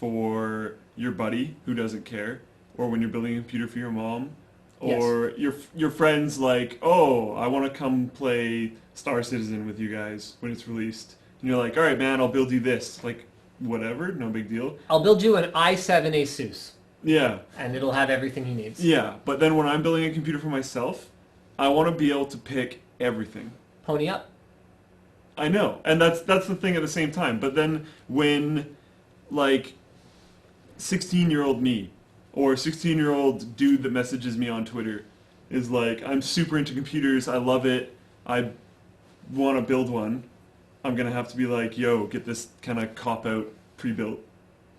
for your buddy who doesn't care, or when you're building a computer for your mom, Yes. or your friends like, oh, I want to come play Star Citizen with you guys when it's released, and you're like, all right, man, I'll build you this, like, whatever, no big deal. I'll build you an i7 Asus, Yeah, and it'll have everything he needs. yeah, but then when I'm building a computer for myself, I want to be able to pick everything. Pony up. I know, and that's the thing at the same time. But then when, like, 16-year-old me or 16-year-old dude that messages me on Twitter is like, I'm super into computers, I love it, I want to build one, I'm gonna have to be like, yo, get this kind of cop-out pre-built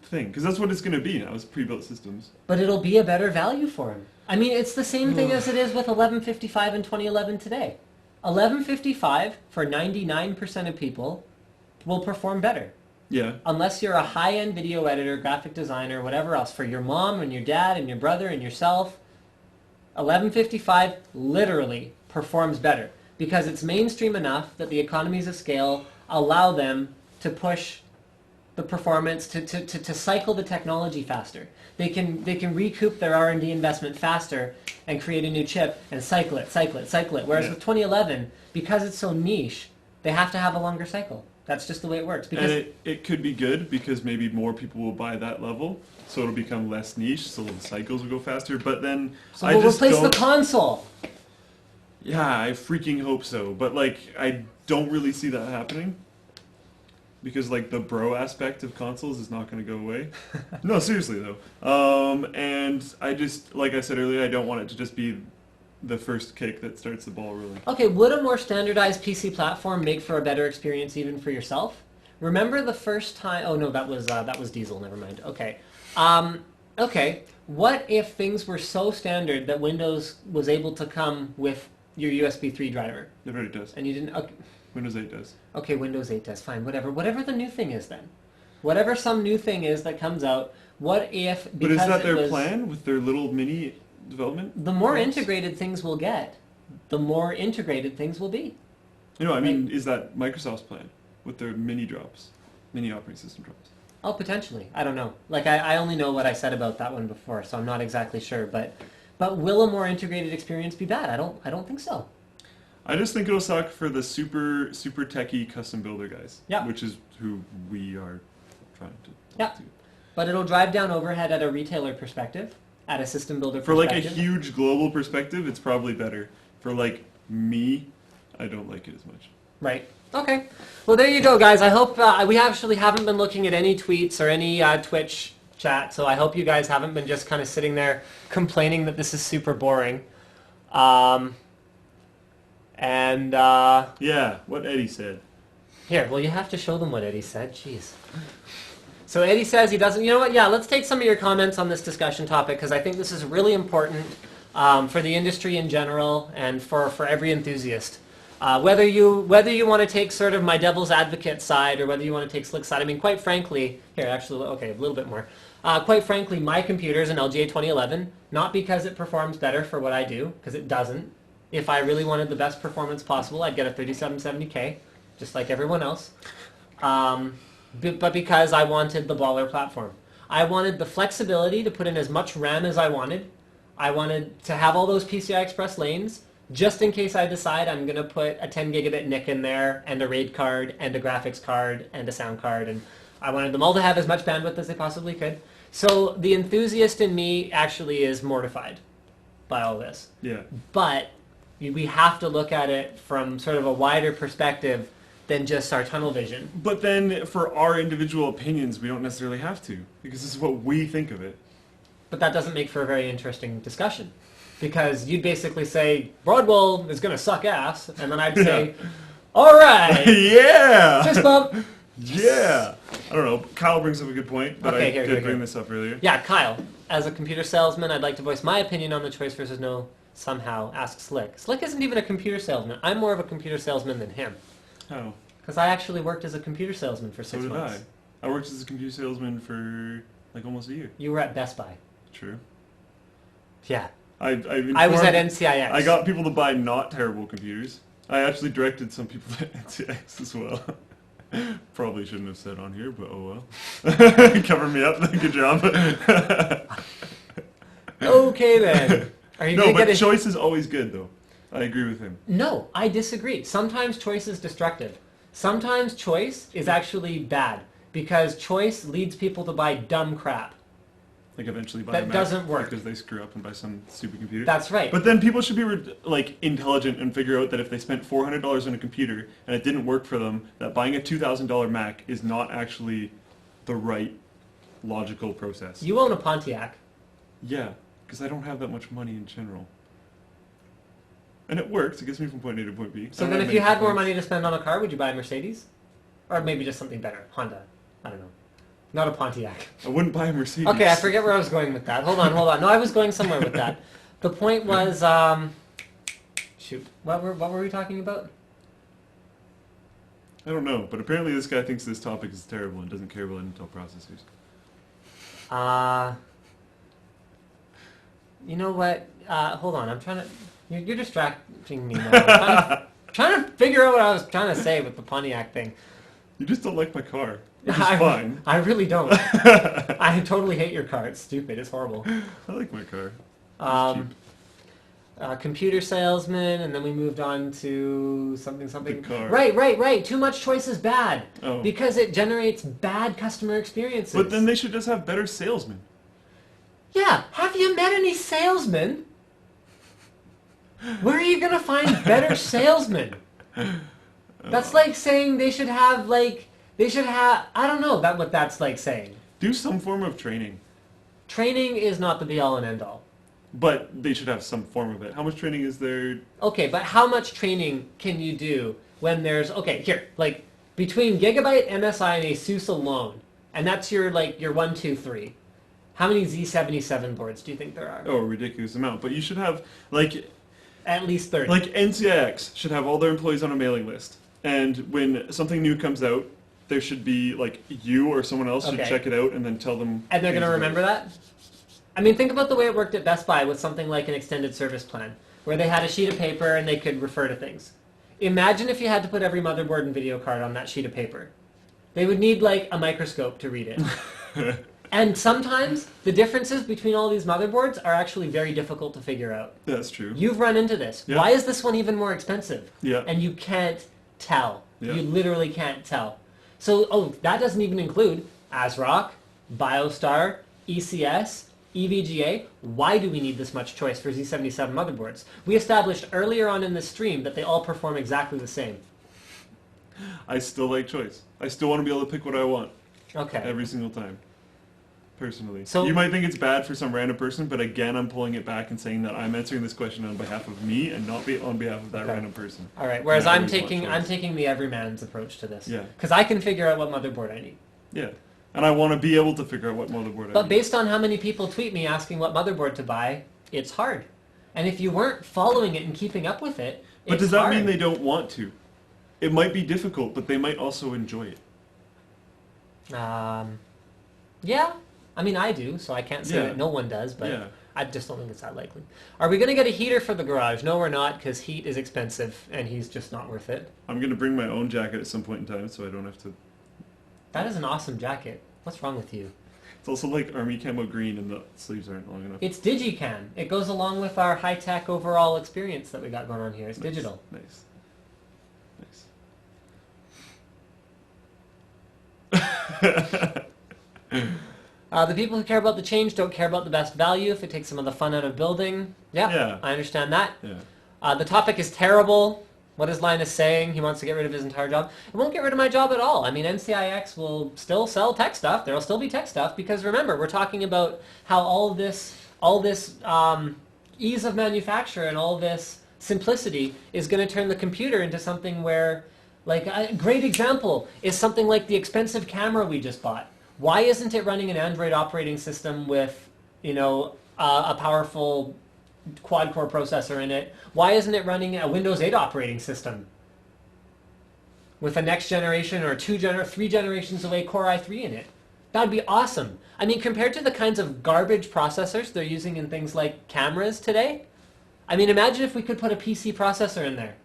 thing, because that's what it's gonna be now, is pre-built systems. But it'll be a better value for him. I mean, it's the same thing as it is with 1155 in 2011 today. 1155, for 99% of people, will perform better. Yeah. Unless you're a high-end video editor, graphic designer, whatever else. For your mom and your dad and your brother and yourself, 1155 literally performs better. Because it's mainstream enough that the economies of scale allow them to push the performance, to cycle the technology faster. They can recoup their R&D investment faster and create a new chip and cycle it. Whereas with 2011, because it's so niche, they have to have a longer cycle. That's just the way it works. Because And it could be good because maybe more people will buy that level, so it'll become less niche, so the cycles will go faster. But then so I we'll just replace don't. the console. Yeah, I freaking hope so. But like, I don't really see that happening. Because like the bro aspect of consoles is not going to go away. No, seriously though. And I just, like I said earlier, I don't want it to just be the first kick that starts the ball rolling. Okay, would a more standardized PC platform make for a better experience even for yourself? Remember the first time? Oh no, that was Diesel. Never mind. Okay. Okay. What if things were so standard that Windows was able to come with your USB 3 driver, It already does. and you didn't? Okay, Windows 8 does. okay, Windows 8 does. Fine, whatever. Whatever the new thing is then. Whatever some new thing is that comes out. What if? But is that it their was- plan with their little mini development? The more pods? integrated things will get, the more integrated things will be. You know, I mean, is that Microsoft's plan with their mini drops, mini operating system drops? Oh, potentially. I don't know. Like, I only know what I said about that one before, so I'm not exactly sure. But will a more integrated experience be bad? I don't think so. I just think it'll suck for the super techie custom builder guys. Yeah. Which is who we are trying to Yeah. talk to. But it'll drive down overhead at a retailer perspective, at a system builder For like a perspective. huge global perspective, it's probably better. For like me, I don't like it as much. Right. Okay. Well, there you go, guys. I hope we actually haven't been looking at any tweets or any Twitch chat, so I hope you guys haven't been just kind of sitting there complaining that this is super boring. Yeah, what Eddie said. Here, well, you have to show them what Eddie said. Jeez. So Eddie says he doesn't... You know what? Yeah, let's take some of your comments on this discussion topic, because I think this is really important for the industry in general and for every enthusiast. Whether you want to take sort of my devil's advocate side or whether you want to take Slick's side, I mean, quite frankly... Here, actually, okay, a little bit more. Quite frankly, my computer is an LGA 2011, not because it performs better for what I do, because it doesn't. If I really wanted the best performance possible, I'd get a 3770K, just like everyone else. But because I wanted the baller platform. I wanted the flexibility to put in as much RAM as I wanted. I wanted to have all those PCI Express lanes, just in case I decide I'm going to put a 10 gigabit NIC in there, and a RAID card, and a graphics card, and a sound card, and I wanted them all to have as much bandwidth as they possibly could. So the enthusiast in me actually is mortified by all this. Yeah. But we have to look at it from sort of a wider perspective than just our tunnel vision. But then for our individual opinions, we don't necessarily have to, because this is what we think of it. But that doesn't make for a very interesting discussion. Because you'd basically say, Broadwell is going to suck ass, and then I'd say, all right, Yeah! fist bump. Yeah! I don't know, Kyle brings up a good point, but Okay, I here, did here, bring here. this up earlier. Yeah, Kyle, as a computer salesman, I'd like to voice my opinion on the choice versus no somehow. Ask Slick. Slick isn't even a computer salesman. I'm more of a computer salesman than him. Oh. Because I actually worked as a computer salesman for 6 So did months. I. I worked as a computer salesman for like almost a year. You were at Best Buy. True. Yeah. I was at NCIX. I got people to buy not terrible computers. I actually directed some people to NCIX as well. Probably shouldn't have said on here, but oh well. Cover me up. Good job. Okay then. Are you No, gonna but get a... choice is always good, though. I agree with him. No, I disagree. Sometimes choice is destructive. Sometimes choice is actually bad because choice leads people to buy dumb crap. Like eventually buy That a Mac doesn't work. because they screw up and buy some stupid computer. That's right. But then people should be like intelligent and figure out that if they spent $400 on a computer and it didn't work for them, that buying a $2,000 Mac is not actually the right logical process. You own a Pontiac. Yeah, because I don't have that much money in general. And it works. It gets me from point A to point B. So then if you had more money to spend on a car, would you buy a Mercedes? Or maybe just something better. Honda. I don't know. Not a Pontiac. I wouldn't buy a Mercedes. Okay, I forget where I was going with that. Hold on. No, I was going somewhere with that. The point was, shoot, what were we talking about? I don't know, but apparently this guy thinks this topic is terrible and doesn't care about Intel processors. You know what? Hold on. I'm trying to... You're distracting me now. I'm trying to figure out what I was trying to say with the Pontiac thing. You just don't like my car, which is fine. I really don't. I totally hate your car. It's stupid. It's horrible. I like my car. Computer salesman, and then we moved on to something. The car. Right. Too much choice is bad. Oh. Because it generates bad customer experiences. But then they should just have better salesmen. Yeah. Have you met any salesmen? Where are you going to find better salesmen? That's like saying they should have, I don't know what that's like saying. Do some form of training. Training is not the be-all and end-all. But they should have some form of it. How much training is there? Okay, but how much training can you do when there's... Okay, here, between Gigabyte, MSI, and ASUS alone, and that's your 1, 2, 3, how many Z77 boards do you think there are? Oh, a ridiculous amount. But you should have, At least 30. NCIX should have all their employees on a mailing list. And when something new comes out, there should be, you or someone else should check it out and then tell them... And they're going to remember that? I mean, think about the way it worked at Best Buy with something like an extended service plan, where they had a sheet of paper and they could refer to things. Imagine if you had to put every motherboard and video card on that sheet of paper. They would need, a microscope to read it. And sometimes the differences between all these motherboards are actually very difficult to figure out. That's true. You've run into this. Yeah. Why is this one even more expensive? Yeah. And you can't tell. Yeah. You literally can't tell. So, that doesn't even include ASRock, BioStar, ECS, EVGA. Why do we need this much choice for Z77 motherboards? We established earlier on in this stream that they all perform exactly the same. I still like choice. I still want to be able to pick what I want. Okay. Every single time. Personally. So, you might think it's bad for some random person, but again, I'm pulling it back and saying that I'm answering this question on behalf of me and not on behalf of that random person. All right. Whereas I I'm always want taking choice. the everyman's approach to this. Yeah. Because I can figure out what motherboard I need. Yeah. And I want to be able to figure out what motherboard I But need. based on how many people tweet me asking what motherboard to buy, it's hard. And if you weren't following it and keeping up with it, But it's does that hard. mean they don't want to? It might be difficult, but they might also enjoy it. Yeah. I mean, I do, so I can't say Yeah. that no one does, but Yeah. I just don't think it's that likely. Are we going to get a heater for the garage? No, we're not, because heat is expensive, and he's just not worth it. I'm going to bring my own jacket at some point in time, so I don't have to... That is an awesome jacket. What's wrong with you? It's also like army camo green, and the sleeves aren't long enough. It's Digicam. It goes along with our high-tech overall experience that we got going on here. It's digital. Nice. The people who care about the change don't care about the best value if it takes some of the fun out of building. Yeah. I understand that. Yeah. The topic is terrible. What is Linus saying? He wants to get rid of his entire job. It won't get rid of my job at all. I mean, NCIX will still sell tech stuff. There will still be tech stuff because remember, we're talking about how all this ease of manufacture and all this simplicity is going to turn the computer into something where, like, a great example is something like the expensive camera we just bought. Why isn't it running an Android operating system with, a powerful quad-core processor in it? Why isn't it running a Windows 8 operating system with a next generation or 3 generations away Core i3 in it? That'd be awesome. I mean, compared to the kinds of garbage processors they're using in things like cameras today, I mean, imagine if we could put a PC processor in there.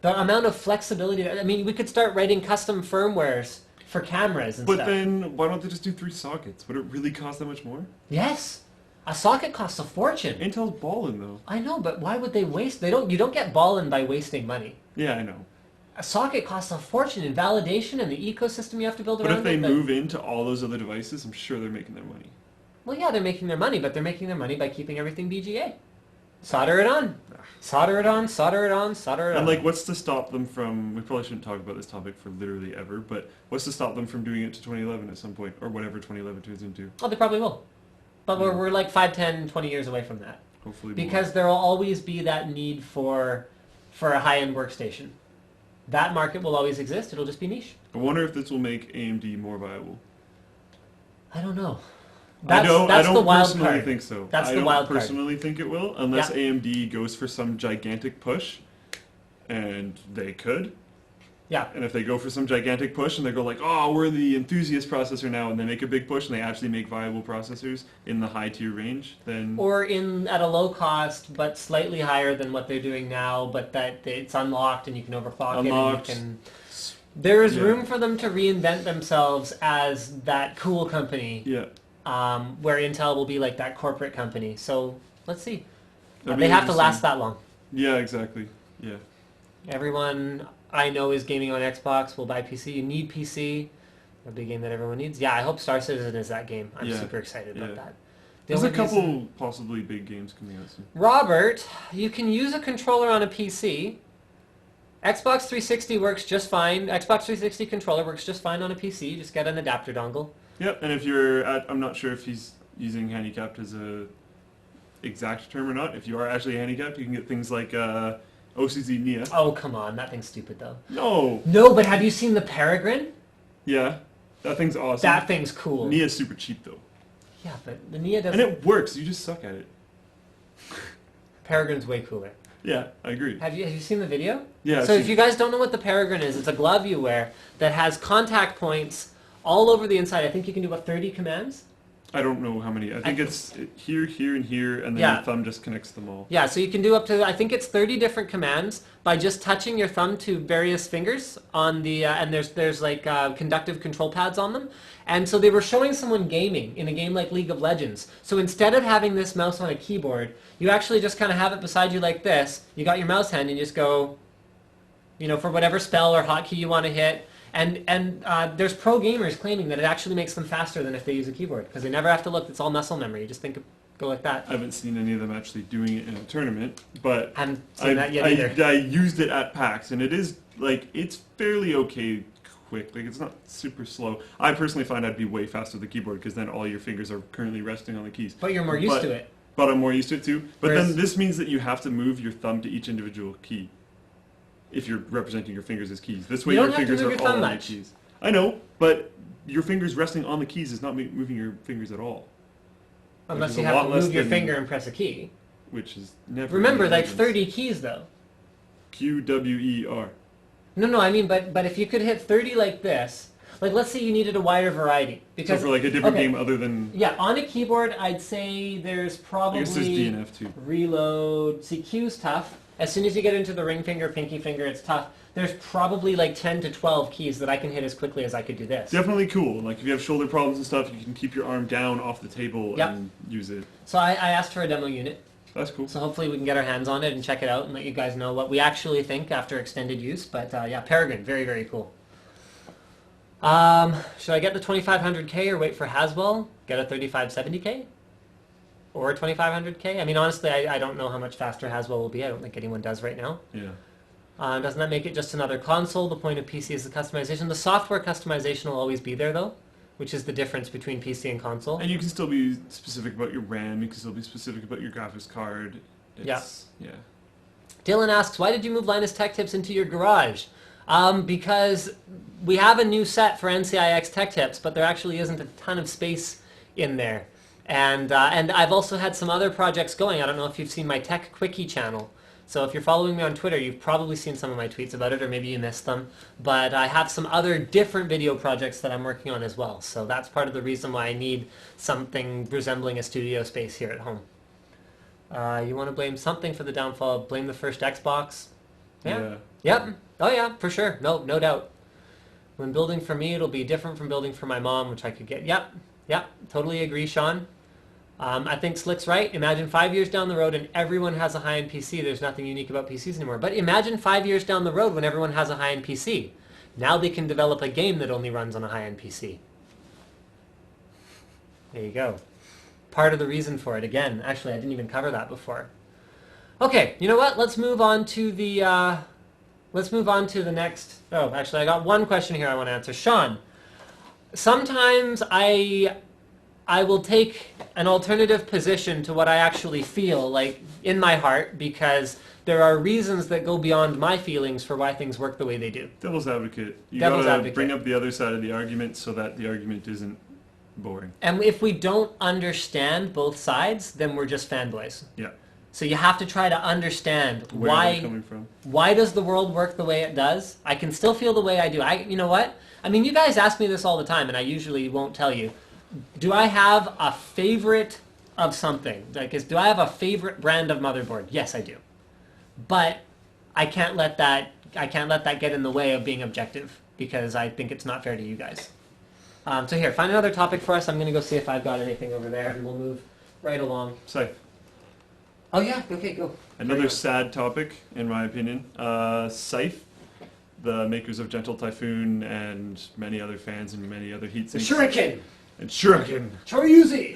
The amount of flexibility. I mean, we could start writing custom firmwares for cameras and But stuff. then, why don't they just do 3 sockets? Would it really cost that much more? Yes, a socket costs a fortune. Intel's ballin' though. I know, but why would they waste? They don't. You don't get ballin' by wasting money. Yeah, I know. A socket costs a fortune in validation and the ecosystem you have to build But around if they it. move into all those other devices, I'm sure they're making their money. Well, yeah, they're making their money, but they're making their money by keeping everything BGA. Solder it on. Solder it on, solder it on, solder it on. And like, what's to stop them from, we probably shouldn't talk about this topic for literally ever, but what's to stop them from doing it to 2011 at some point, or whatever 2011 turns into? Oh, they probably will. But we're like 5, 10, 20 years away from that. Hopefully more. Because there will always be that need for a high-end workstation. That market will always exist. It'll just be niche. I wonder if this will make AMD more viable. I don't know. I don't the wild personally card. think so. That's I the don't wild card. personally think it will, unless Yeah. AMD goes for some gigantic push, and they could. Yeah. And if they go for some gigantic push and they go like, oh, we're the enthusiast processor now, and they make a big push and they actually make viable processors in the high tier range, then Or at a low cost, but slightly higher than what they're doing now, but that it's unlocked and you can overclock Unlocked. it. And you can... There is Yeah. room for them to reinvent themselves as that cool company, yeah. where Intel will be like that corporate company. So let's see. That'd They be have to interesting. last that long. Yeah, exactly. Yeah. Everyone I know is gaming on Xbox will buy PC. You need PC. A big game that everyone needs. Yeah, I hope Star Citizen is that game. I'm Yeah. super excited about Yeah. that. The There's a only couple reason- possibly big games coming out soon. Robert, you can use a controller on a PC. Xbox 360 works just fine. Xbox 360 controller works just fine on a PC. Just get an adapter dongle. Yep, and if you're I'm not sure if he's using handicapped as a exact term or not. If you are actually handicapped, you can get things like OCZ Nia. Oh, come on. That thing's stupid, though. No. No, but have you seen the Peregrine? Yeah, that thing's awesome. That thing's cool. Nia's super cheap though, Yeah, but the Nia doesn't... and it works. You just suck at it. Peregrine's way cooler. Yeah, I agree. Have you seen the video? Yeah. So if you guys don't know what the Peregrine is, it's a glove you wear that has contact points all over the inside. I think you can do about 30 commands. I don't know how many. I think it's here, here, and here, and then Yeah. your thumb just connects them all. Yeah, so you can do up to, I think it's 30 different commands by just touching your thumb to various fingers on the, and there's like conductive control pads on them. And so they were showing someone gaming in a game like League of Legends. So instead of having this mouse on a keyboard, you actually just kind of have it beside you like this. You got your mouse hand and you just go, you know, for whatever spell or hotkey you want to hit. And there's pro gamers claiming that it actually makes them faster than if they use a keyboard because they never have to look. It's all muscle memory. You just go like that. I haven't seen any of them actually doing it in a tournament, but I haven't seen that yet either. I used it at PAX, and it is like it's fairly okay quick. Like it's not super slow. I personally find I'd be way faster with the keyboard because then all your fingers are currently resting on the keys. But you're more used to it. But I'm more used to it too. But Whereas- then this means that you have to move your thumb to each individual key if you're representing your fingers as keys. This way You don't your have to fingers move are your all thumb on the much. keys. I know, but your fingers resting on the keys is not moving your fingers at all. Unless is you a have lot to less move your than- finger and press a key. Which is never. Remember, in like Legends. 30 keys though. QWER. No, I mean, but if you could hit 30 like this, like let's say you needed a wider variety. So Because for like a different okay, game other than yeah, on a keyboard, I'd say there's I probably guess there's DNF too. reload. See, Q's tough. As soon as you get into the ring finger, pinky finger, it's tough. There's probably like 10 to 12 keys that I can hit as quickly as I could do this. Definitely cool. Like if you have shoulder problems and stuff, you can keep your arm down off the table Yep. and use it. So I asked for a demo unit. That's cool. So hopefully we can get our hands on it and check it out and let you guys know what we actually think after extended use. But yeah, Peregrine, very, very cool. Should I get the 2500K or wait for Haswell? Get a 3570K? Or a 2500K? I mean, honestly, I don't know how much faster Haswell will be. I don't think anyone does right now. Yeah. Doesn't that make it just another console? The point of PC is the customization. The software customization will always be there, though, which is the difference between PC and console. And you can still be specific about your RAM. You can still be specific about your graphics card. It's, yeah. Dylan asks, why did you move Linus Tech Tips into your garage? Because we have a new set for NCIX Tech Tips, but there actually isn't a ton of space in there. And I've also had some other projects going. I don't know if you've seen my Tech Quickie channel. So if you're following me on Twitter, you've probably seen some of my tweets about it, or maybe you missed them. But I have some other different video projects that I'm working on as well. So that's part of the reason why I need something resembling a studio space here at home. You want to blame something for the downfall? Blame the first Xbox? Yeah. Yep. Oh yeah, for sure. No doubt. When building for me, it'll be different from building for my mom, which I could get. Yep. Totally agree, Sean. I think Slick's right. Imagine 5 years down the road and everyone has a high-end PC. There's nothing unique about PCs anymore. But imagine 5 years down the road when everyone has a high-end PC. Now they can develop a game that only runs on a high-end PC. There you go. Part of the reason for it. Again, actually, I didn't even cover that before. Okay, you know what? Let's move on to the next. Oh, actually, I got one question here I want to answer. Sean, sometimes I will take an alternative position to what I actually feel like in my heart because there are reasons that go beyond my feelings for why things work the way they do. Devil's advocate. You Devil's gotta advocate. bring up the other side of the argument so that the argument isn't boring. And if we don't understand both sides, then we're just fanboys. Yeah. So you have to try to understand Where they're coming from. Why does the world work the way it does? I can still feel the way I do. You know what? I mean, you guys ask me this all the time, and I usually won't tell you. Do I have a favorite of something? Do I have a favorite brand of motherboard? Yes, I do. But I can't let that get in the way of being objective because I think it's not fair to you guys. So here, find another topic for us. I'm going to go see if I've got anything over there, and we'll move right along. Scythe. Oh yeah, okay, go. Another sad topic, in my opinion. Scythe, the makers of Gentle Typhoon and many other fans and many other heat sinks. Shuriken! And Shuriken! Choryuzi!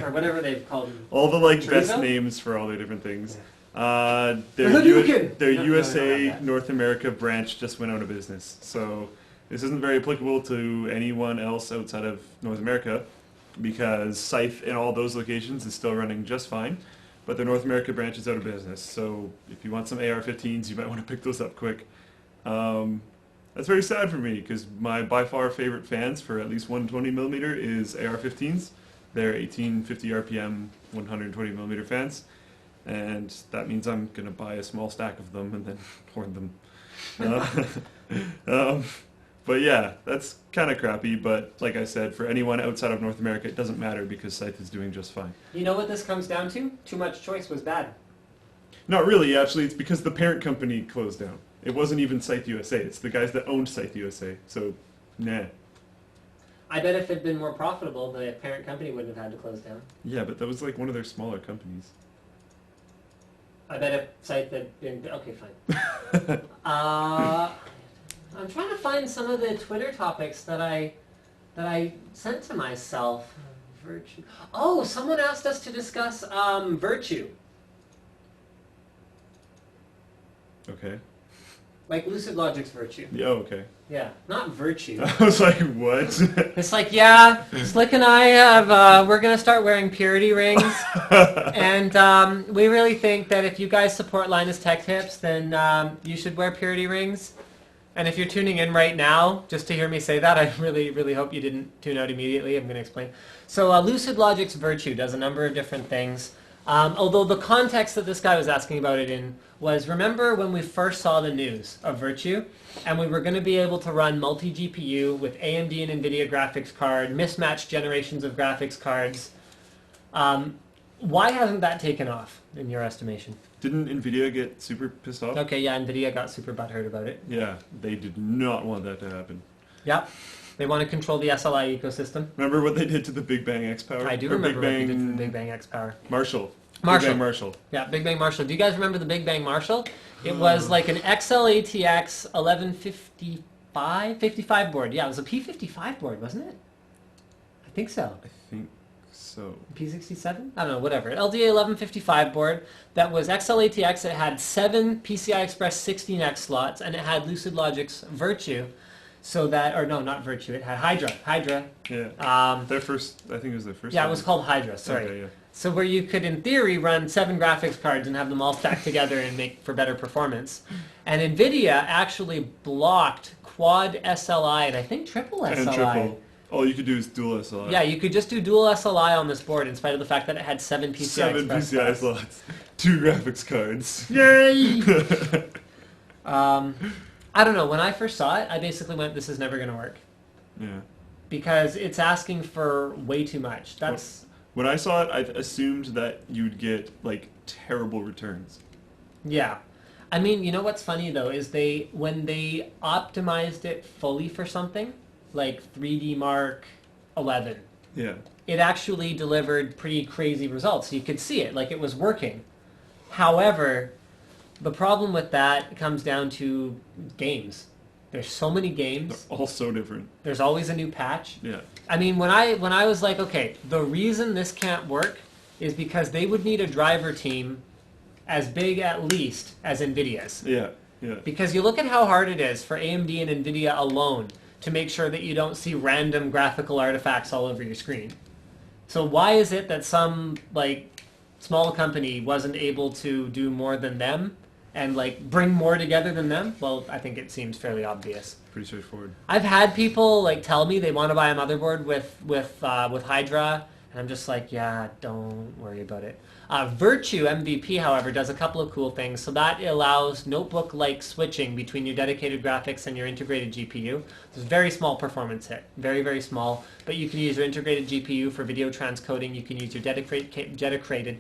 Or whatever they've called them. All the best Chorizo? names for all their different things. Yeah. Their Hadouken! their No, USA no. North America branch just went out of business. So this isn't very applicable to anyone else outside of North America because Scythe in all those locations is still running just fine. But their North America branch is out of business. So if you want some AR-15s, you might want to pick those up quick. That's very sad for me because my by far favorite fans for at least 120mm is AR-15s. They're 1850 RPM 120mm fans. And that means I'm going to buy a small stack of them and then hoard them. But yeah, that's kind of crappy, but like I said, for anyone outside of North America, it doesn't matter because Scythe is doing just fine. You know what this comes down to? Too much choice was bad. Not really, actually. It's because the parent company closed down. It wasn't even Scythe USA. It's the guys that owned Scythe USA. So, nah. I bet if it had been more profitable, the parent company wouldn't have had to close down. Yeah, but that was like one of their smaller companies. I bet if Scythe had been... Okay, fine. I'm trying to find some of the Twitter topics that I sent to myself. Virtue. Oh, someone asked us to discuss virtue. Okay. Like Lucid Logix virtue. Yeah, oh, okay. Yeah, not virtue. I was like, what? It's like, yeah, Slick and I have, we're going to start wearing purity rings. And we really think that if you guys support Linus Tech Tips, then you should wear purity rings. And if you're tuning in right now, just to hear me say that, I really, really hope you didn't tune out immediately. I'm going to explain. So Lucid Logix Virtue does a number of different things. Although the context that this guy was asking about it in was, remember when we first saw the news of Virtue, and we were going to be able to run multi-GPU with AMD and NVIDIA graphics card, mismatched generations of graphics cards. Why hasn't that taken off, in your estimation? Didn't NVIDIA get super pissed off? Okay, yeah, NVIDIA got super butthurt about it. Yeah, they did not want that to happen. Yep. They want to control the SLI ecosystem. Remember what they did to the Big Bang X Power? I do Or remember Big what they Bang did to the Big Bang X Power. Marshall. Marshall. Big Bang Marshall. Yeah, Big Bang Marshall. Do you guys remember the Big Bang Marshall? It was like an XL-ATX 1155 board. Yeah, it was a P55 board, wasn't it? I think so. I think so. P67? I don't know, whatever. LDA 1155 board that was XL-ATX. It had 7 PCI Express 16X slots, and it had Lucid Logix Virtue. So that, or no, not Virtue, it had Hydra. Yeah. Their first, I think it was their first Yeah, one. it was called Hydra, sorry. Okay, yeah. So where you could, in theory, run 7 graphics cards and have them all stacked together and make for better performance. And NVIDIA actually blocked quad SLI and I think triple SLI. And triple. All you could do is dual SLI. Yeah, you could just do dual SLI on this board in spite of the fact that it had 7 PCI 7 Express PCI slots. slots. 2 graphics cards. Yay! I don't know. When I first saw it, I basically went, this is never going to work. Yeah. Because it's asking for way too much. That's... When I saw it, I assumed that you'd get, like, terrible returns. Yeah. I mean, you know what's funny though is when they optimized it fully for something like 3D Mark 11, Yeah. it actually delivered pretty crazy results. You could see it, like it was working. However, the problem with that comes down to games. There's so many games. They're all so different. There's always a new patch. Yeah. I mean, when I was like, okay, the reason this can't work is because they would need a driver team as big at least as NVIDIA's. Yeah. Yeah. Because you look at how hard it is for AMD and NVIDIA alone to make sure that you don't see random graphical artifacts all over your screen. So why is it that some like small company wasn't able to do more than them and like bring more together than them? Well, I think it seems fairly obvious. Pretty straightforward. I've had people like tell me they want to buy a motherboard with Hydra, and I'm just like, yeah, don't worry about it. Virtue MVP, however, does a couple of cool things. So that allows notebook-like switching between your dedicated graphics and your integrated GPU. There's a very small performance hit, very, very small. But you can use your integrated GPU for video transcoding. You can use your dedicated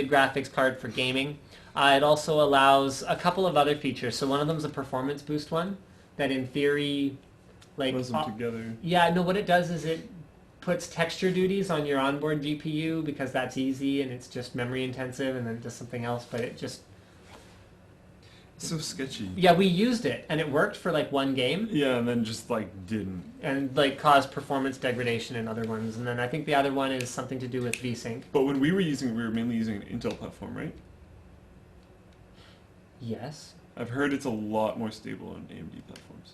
graphics card for gaming. It also allows a couple of other features. So one of them is a performance boost one that in theory, like... Put them together. Yeah, no, what it does is it puts texture duties on your onboard GPU because that's easy and it's just memory intensive, and then it does something else, but it just... It's so sketchy. Yeah, we used it and it worked for like one game. Yeah, and then just like didn't. And like caused performance degradation in other ones. And then I think the other one is something to do with VSync. But when we were mainly using an Intel platform, right? Yes. I've heard it's a lot more stable on AMD platforms.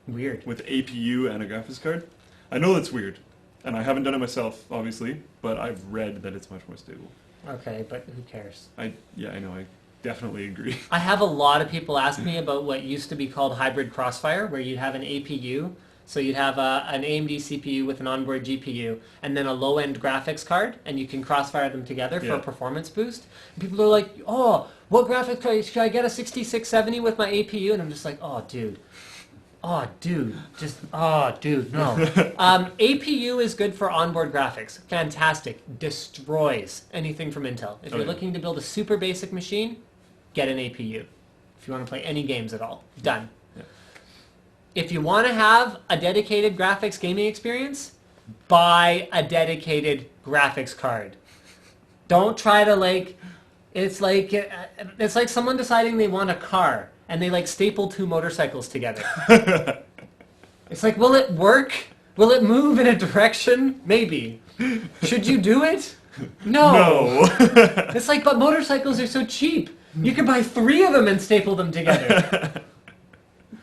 Weird. With APU and a graphics card. I know that's weird. And I haven't done it myself, obviously, but I've read that it's much more stable. Okay, but who cares? Yeah, I know, I definitely agree. I have a lot of people ask me about what used to be called hybrid crossfire, where you'd have an APU, so you'd have an AMD CPU with an onboard GPU, and then a low-end graphics card, and you can crossfire them together for a performance boost. And people are like, oh, what graphics card? Should I get a 6670 with my APU? And I'm just like, oh, dude. Oh, dude. Just, oh, dude, no. APU is good for onboard graphics. Fantastic. Destroys anything from Intel. If you're looking to build a super basic machine, get an APU. If you want to play any games at all. Done. Yeah. If you want to have a dedicated graphics gaming experience, buy a dedicated graphics card. Don't try to like... It's like someone deciding they want a car. And they like staple two motorcycles together. It's like, will it work? Will it move in a direction? Maybe. Should you do it? No. It's like, but motorcycles are so cheap. You could buy 3 of them and staple them together.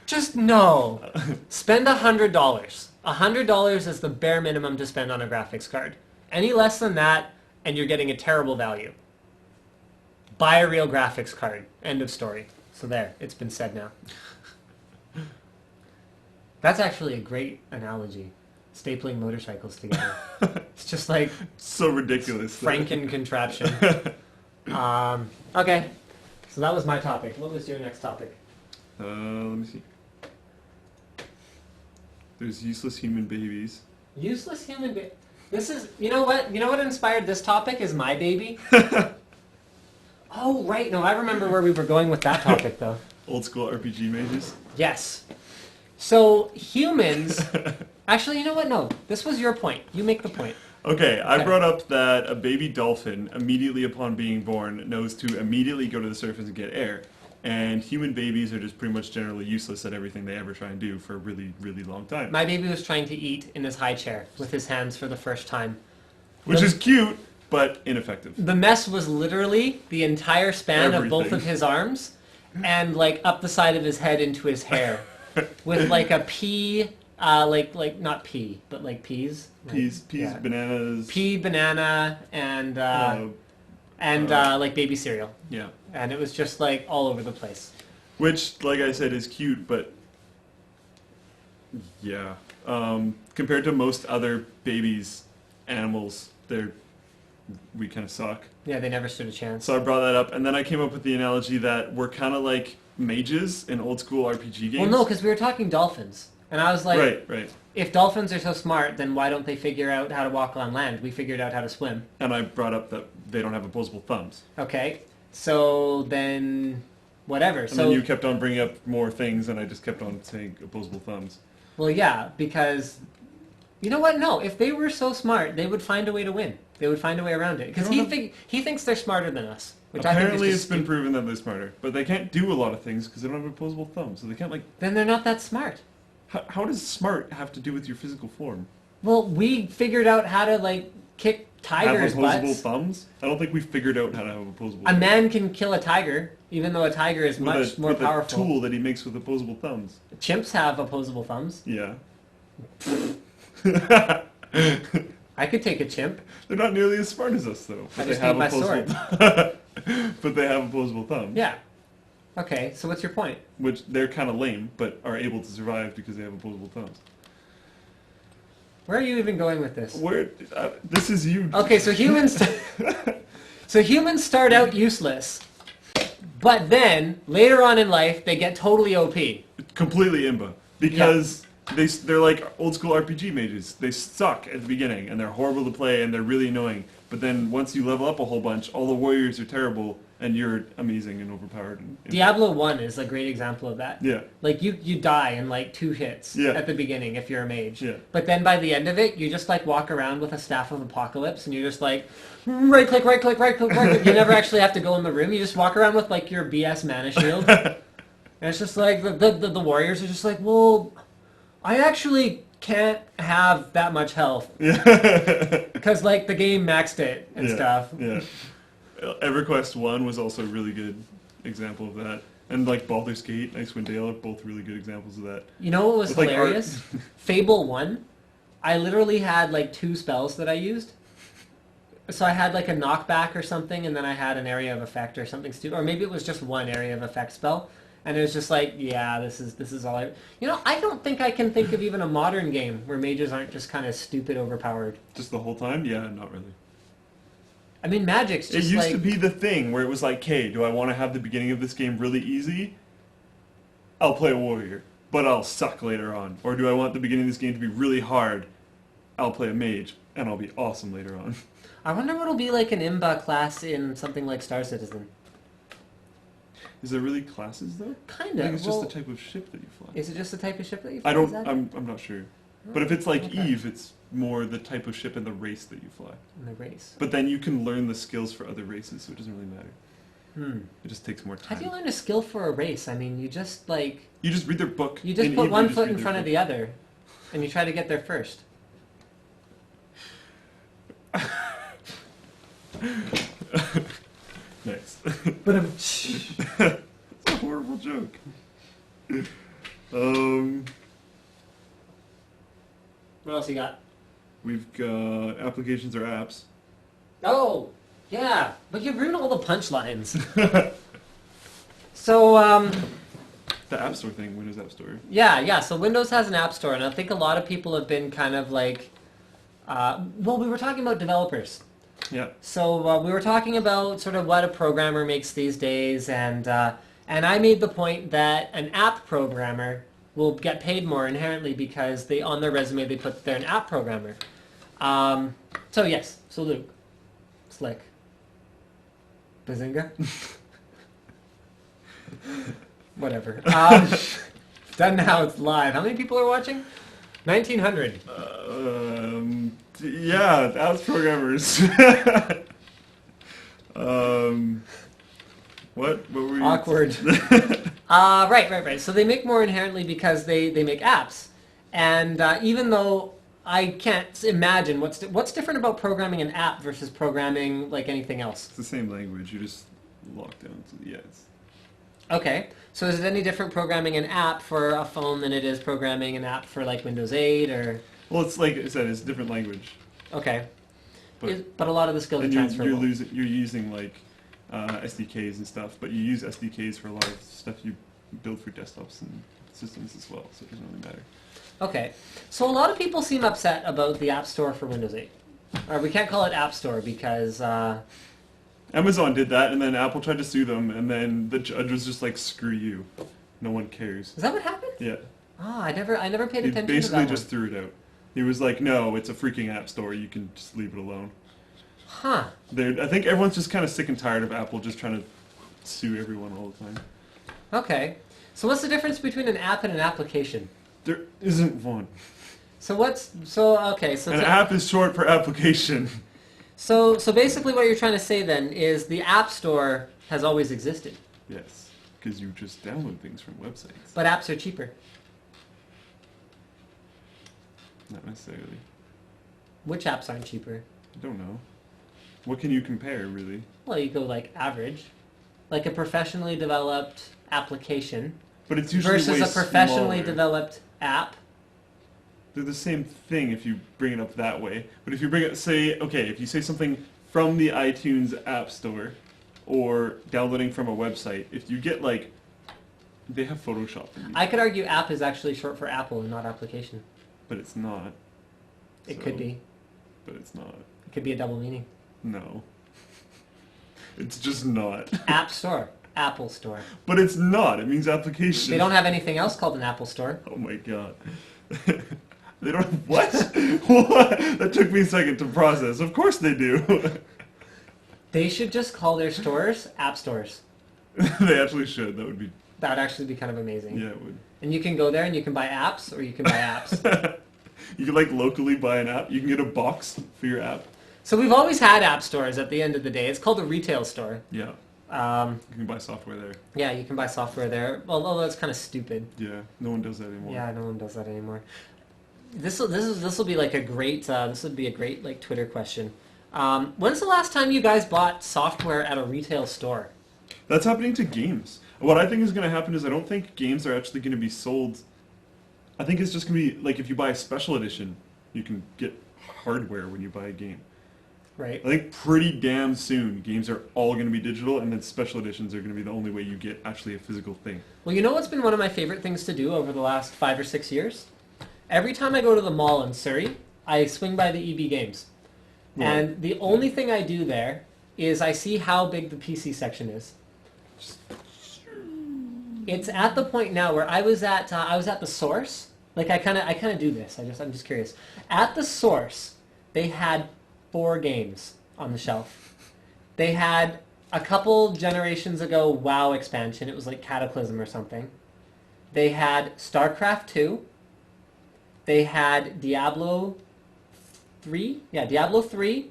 Just no. Spend $100. $100 is the bare minimum to spend on a graphics card. Any less than that, and you're getting a terrible value. Buy a real graphics card. End of story. So there, it's been said now. That's actually a great analogy. Stapling motorcycles together. It's just like... So ridiculous. Franken contraption. Okay. So that was my topic. What was your next topic? Let me see. There's useless human babies. Useless human baby. This is... You know what? You know what inspired this topic is my baby? Oh, right. No, I remember where we were going with that topic, though. Old school RPG mages. Yes. So, humans... Actually, you know what? No. This was your point. You make the point. Okay, I brought up that a baby dolphin, immediately upon being born, knows to immediately go to the surface and get air. And human babies are just pretty much generally useless at everything they ever try and do for a really, really long time. My baby was trying to eat in his high chair with his hands for the first time. Which is cute, but ineffective. The mess was literally the entire span of both of his arms and like up the side of his head into his hair with like a pea, like not pea, but like peas. Peas, bananas. Pea, banana, and like baby cereal. Yeah. And it was just like all over the place. Which, like I said, is cute, but yeah. Compared to most other babies, animals, we kind of suck. Yeah, they never stood a chance. So I brought that up, and then I came up with the analogy that we're kind of like mages in old school RPG games. Well, no, because we were talking dolphins. And I was like, right. If dolphins are so smart, then why don't they figure out how to walk on land? We figured out how to swim. And I brought up that they don't have opposable thumbs. Okay. So then whatever. And So then you kept on bringing up more things, and I just kept on saying opposable thumbs. well, yeah, because you know what? No, if they were so smart, they would find a way to win. They would find a way around it because he thinks they're smarter than us. Which Apparently, I think is it's been proven that they're smarter, but they can't do a lot of things because they don't have opposable thumbs. So they can't like. Then they're not that smart. How does smart have to do with your physical form? Well, we figured out how to like kick tigers' Have opposable butts. thumbs? I don't think we figured out how to have opposable. A man can kill a tiger, even though a tiger is much more with powerful. a tool that he makes with opposable thumbs. Chimps have opposable thumbs. Yeah. I could take a chimp. They're not nearly as smart as us, though. I But just they have need my opposable. But they have opposable thumbs. Yeah. Okay, so what's your point? Which they're kind of lame, but are able to survive because they have opposable thumbs. Where are you even going with this? This is you. Okay, so humans. So humans start out useless, but then later on in life they get totally OP. Completely imba. Because they're like old school RPG mages. They suck at the beginning, and they're horrible to play, and they're really annoying. But then once you level up a whole bunch, all the warriors are terrible, and you're amazing and overpowered. And Diablo 1 is a great example of that. Yeah. Like, you die in, like, 2 hits Yeah. at the beginning if you're a mage. Yeah. But then by the end of it, you just, like, walk around with a Staff of Apocalypse, and you're just like, right click, right click, right click, right click. You never actually have to go in the room. You just walk around with, like, your BS mana shield. And it's just like, the warriors are just like, well, I actually can't have that much health. Yeah. Because, like, the game maxed it and stuff. Yeah. EverQuest 1 was also a really good example of that. And like Baldur's Gate, Icewind Dale are both really good examples of that. You know what was With, like, hilarious? Fable 1, I literally had like 2 spells that I used. So I had like a knockback or something, and then I had an area of effect or something stupid. Or maybe it was just one area of effect spell. And it was just like, yeah, this is all I... You know, I don't think I can think of even a modern game where mages aren't just kind of stupid overpowered. Just the whole time? Yeah, not really. I mean, Magic's just It used like... to be the thing where it was like, okay, do I want to have the beginning of this game really easy? I'll play a warrior, but I'll suck later on. Or do I want the beginning of this game to be really hard? I'll play a mage, and I'll be awesome later on. I wonder what it'll be like an Imba class in something like Star Citizen. Is there really classes though? Kinda. I think it's well, just the type of ship that you fly. Is it just the type of ship that you fly? I don't. Is that I'm not sure. But if it's like Okay. Eve, it's more the type of ship and the race that you fly. in the race? But then you can learn the skills for other races, so it doesn't really matter. Hmm. It just takes more How time. do you learn a skill for a race? I mean, you just like You just read their book. you just In put Eve, one just foot read in their front of book. the other, and you try to get there first. Nice. But It's a horrible joke. what else you got? We've got applications or apps. Oh, yeah, but you ruined all the punchlines. So, The App Store thing, Windows App Store. yeah. So Windows has an app store, and I think a lot of people have been kind of like, well, we were talking about developers. Yeah. So we were talking about sort of what a programmer makes these days, and I made the point that an app programmer will get paid more inherently because they on their resume they put they're an app programmer. So yes, so Luke, slick, Bazinga, whatever. Done now. It's live. How many people are watching? 1,900. Yeah, apps programmers. What were you... Awkward. Right. So they make more inherently because they make apps. And even though I can't imagine what's different about programming an app versus programming like anything else. It's the same language, you just lock down to the yes. Okay. So is it any different programming an app for a phone than it is programming an app for like Windows 8 or... Well, it's like I said, it's a different language. Okay. But, But a lot of the skills are and transferable. you're using like SDKs and stuff, but you use SDKs for a lot of stuff you build for desktops and systems as well, so it doesn't really matter. Okay. So a lot of people seem upset about the App Store for Windows 8. Or we can't call it App Store because... Amazon did that, and then Apple tried to sue them, and then the judge was just like, "Screw you, no one cares." Is that what happened? Yeah. Ah, I never paid He attention to basically that just threw it out. He was like, "No, it's a freaking app store. You can just leave it alone." Huh. I think everyone's just kind of sick and tired of Apple just trying to sue everyone all the time. Okay. So what's the difference between an app and an application? There isn't one. So An app is short for application. So basically what you're trying to say then is the App Store has always existed. Yes, because you just download things from websites. But apps are cheaper. Not necessarily. Which apps aren't cheaper? I don't know. What can you compare, really? Well, you go like average. Like a professionally developed application But it's usually versus way a professionally smaller. developed app. They're the same thing if you bring it up that way. But if you bring it, if you say something from the iTunes App Store or downloading from a website, if you get like, they have Photoshop in these, I could argue app is actually short for Apple and not application. but it's not. It So- could be. But it's not. It could be a double meaning. No. It's just not. App Store. Apple Store. But it's not. It means application. They don't have anything else called an Apple Store. Oh my god. They don't. What? What? That took me a second to process. Of course they do. They should just call their stores App Stores. They actually should. That would be. That would actually be kind of amazing. Yeah, it would. And you can go there and you can buy apps, or you can buy apps. You can like locally buy an app. You can get a box for your app. So we've always had app stores at the end of the day. It's called a retail store. Yeah. Um, You can buy software there. yeah, you can buy software there. Although that's kind of stupid. Yeah. No one does that anymore. Yeah, no one does that anymore. This will be like a great this would be a great like Twitter question. When's the last time you guys bought software at a retail store? That's happening to games. What I think is going to happen is I don't think games are actually going to be sold. I think it's just going to be like if you buy a special edition, you can get hardware when you buy a game. Right. I think pretty damn soon games are all going to be digital, and then special editions are going to be the only way you get actually a physical thing. Well, you know what's been one of my favorite things to do over the last 5 or 6 years? Every time I go to the mall in Surrey, I swing by the EB Games. Right. And the only thing I do there is I see how big the PC section is. It's at the point now where I was at the Source. Like I kind of do this. I'm just curious. At the Source, they had 4 games on the shelf. They had a couple generations ago WoW expansion. It was like Cataclysm or something. They had StarCraft 2. They had Diablo 3. Yeah, Diablo 3.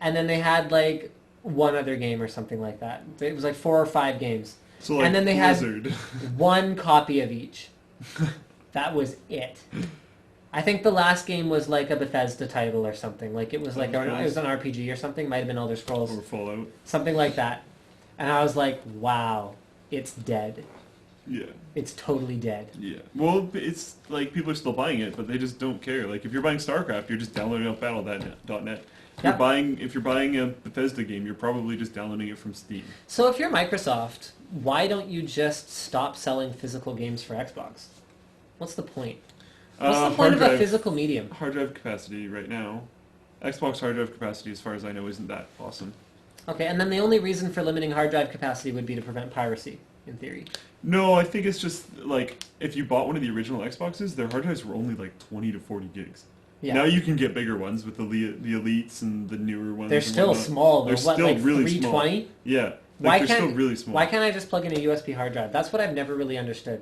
And then they had like one other game or something like that. It was like 4 or 5 games. So like And then they Blizzard. had one copy of each. That was it. I think the last game was like a Bethesda title or something. Like it was like it was an RPG or something. Might have been Elder Scrolls. Or Fallout. Something like that. And I was like, wow, it's dead. Yeah. It's totally dead. Yeah. Well, it's like people are still buying it, but they just don't care. Like if you're buying StarCraft, you're just downloading off Battle.net. Yep. If you're buying a Bethesda game, you're probably just downloading it from Steam. So if you're Microsoft, why don't you just stop selling physical games for Xbox? What's the point? What's the point of a physical medium? Hard drive capacity right now. Xbox hard drive capacity, as far as I know, isn't that awesome. Okay, and then the only reason for limiting hard drive capacity would be to prevent piracy, in theory. No, I think it's just like if you bought one of the original Xboxes, their hard drives were only like 20 to 40 gigs. Yeah. Now you can get bigger ones with the elites and the newer ones. They're and still whatnot. small. They're What, still like really small. 320? Yeah, Why they're can't still really small. Why can't I just plug in a USB hard drive? That's what I've never really understood.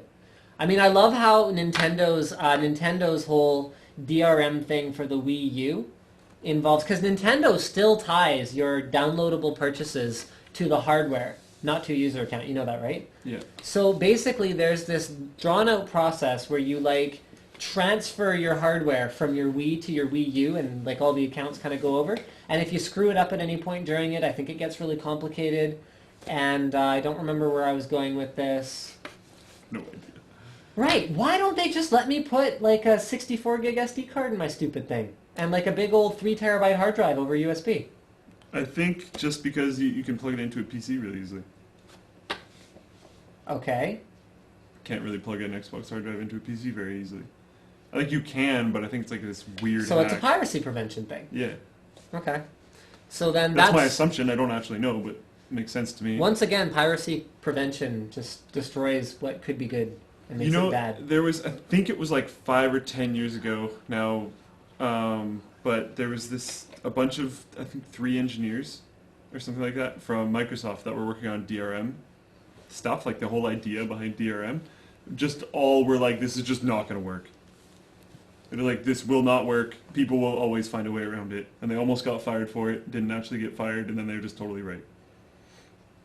I mean, I love how Nintendo's whole DRM thing for the Wii U involves, because Nintendo still ties your downloadable purchases to the hardware, not to a user account. You know that, right? Yeah. So basically, there's this drawn-out process where you like transfer your hardware from your Wii to your Wii U, and like all the accounts kind of go over. And if you screw it up at any point during it, I think it gets really complicated. And I don't remember where I was going with this. No idea. Right, why don't they just let me put like a 64 gig SD card in my stupid thing? And like a big old 3 terabyte hard drive over USB? I think just because you can plug it into a PC really easily. Okay. Can't really plug an Xbox hard drive into a PC very easily. I think you can, but I think it's like this weird So it's a hack. piracy prevention thing. Yeah. Okay. So then That's my assumption. I don't actually know, but it makes sense to me. once again, piracy prevention just destroys what could be good and makes it bad. There was, I think it was like 5 or 10 years ago now, but there was a bunch of, I think 3 engineers or something like that from Microsoft that were working on DRM stuff, like the whole idea behind DRM, just all were like, this is just not going to work. They're like, this will not work. People will always find a way around it. And they almost got fired for it, didn't actually get fired, and then they were just totally right.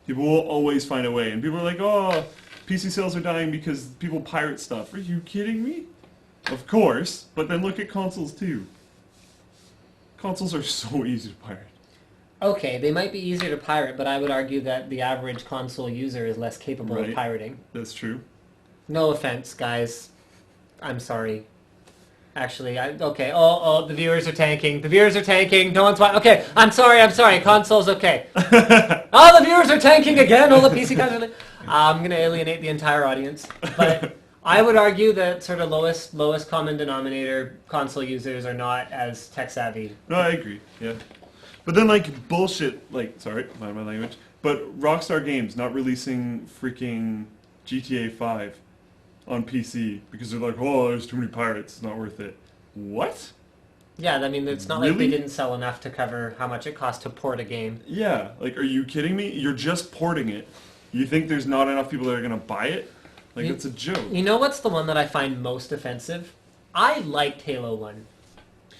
People will always find a way. And people are like, oh, PC sales are dying because people pirate stuff. Are you kidding me? Of course, but then look at consoles too. Consoles are so easy to pirate. Okay, they might be easier to pirate, but I would argue that the average console user is less capable of pirating. That's true. No offense, guys. I'm sorry. Actually, okay. Oh, the viewers are tanking. The viewers are tanking. No one's watching. Okay, I'm sorry. Console's okay. Oh, the viewers are tanking again. All the PC guys are. I'm going to alienate the entire audience. But I would argue that sort of lowest common denominator console users are not as tech savvy. No, I agree. Yeah. But then, like, bullshit, like, sorry, mind my language, but Rockstar Games not releasing freaking GTA 5 on PC because they're like, oh, there's too many pirates, it's not worth it. What? Yeah, I mean, it's not like they didn't sell enough to cover how much it costs to port a game. Yeah, like, are you kidding me? You're just porting it. You think there's not enough people that are going to buy it? Like, it's a joke. You know what's the one that I find most offensive? I liked Halo 1.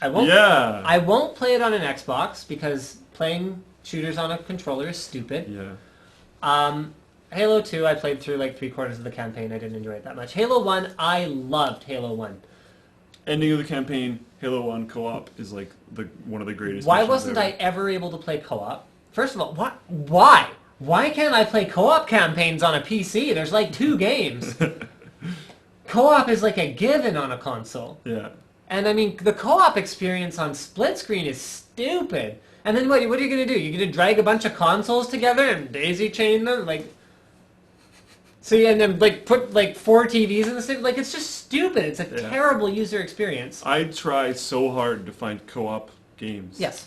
I won't play it on an Xbox because playing shooters on a controller is stupid. Yeah. Halo 2, I played through like 3/4 of the campaign. I didn't enjoy it that much. Halo 1, I loved Halo 1. Ending of the campaign, Halo 1 co-op is like one of the greatest. Why wasn't I ever able to play co-op? First of all, why? Why can't I play co-op campaigns on a PC? There's like 2 games. Co-op is like a given on a console. Yeah. And I mean, the co-op experience on split screen is stupid. And then what are you going to do? You're going to drag a bunch of consoles together and daisy chain them? Like, see, and then like put like 4 TVs in the same, like, it's just stupid. It's a terrible user experience. I try so hard to find co-op games. Yes.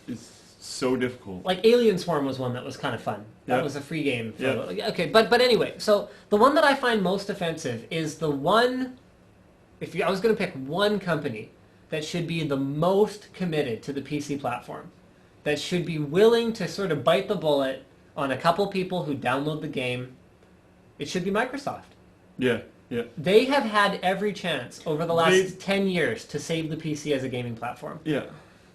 It's so difficult. Like Alien Swarm was one that was kind of fun. That was a free game. Yeah. Okay, but anyway, so the one that I find most offensive is the one. I was going to pick one company that should be the most committed to the PC platform, that should be willing to sort of bite the bullet on a couple people who download the game, it should be Microsoft. Yeah, yeah. They have had every chance over the last 10 years to save the PC as a gaming platform. Yeah.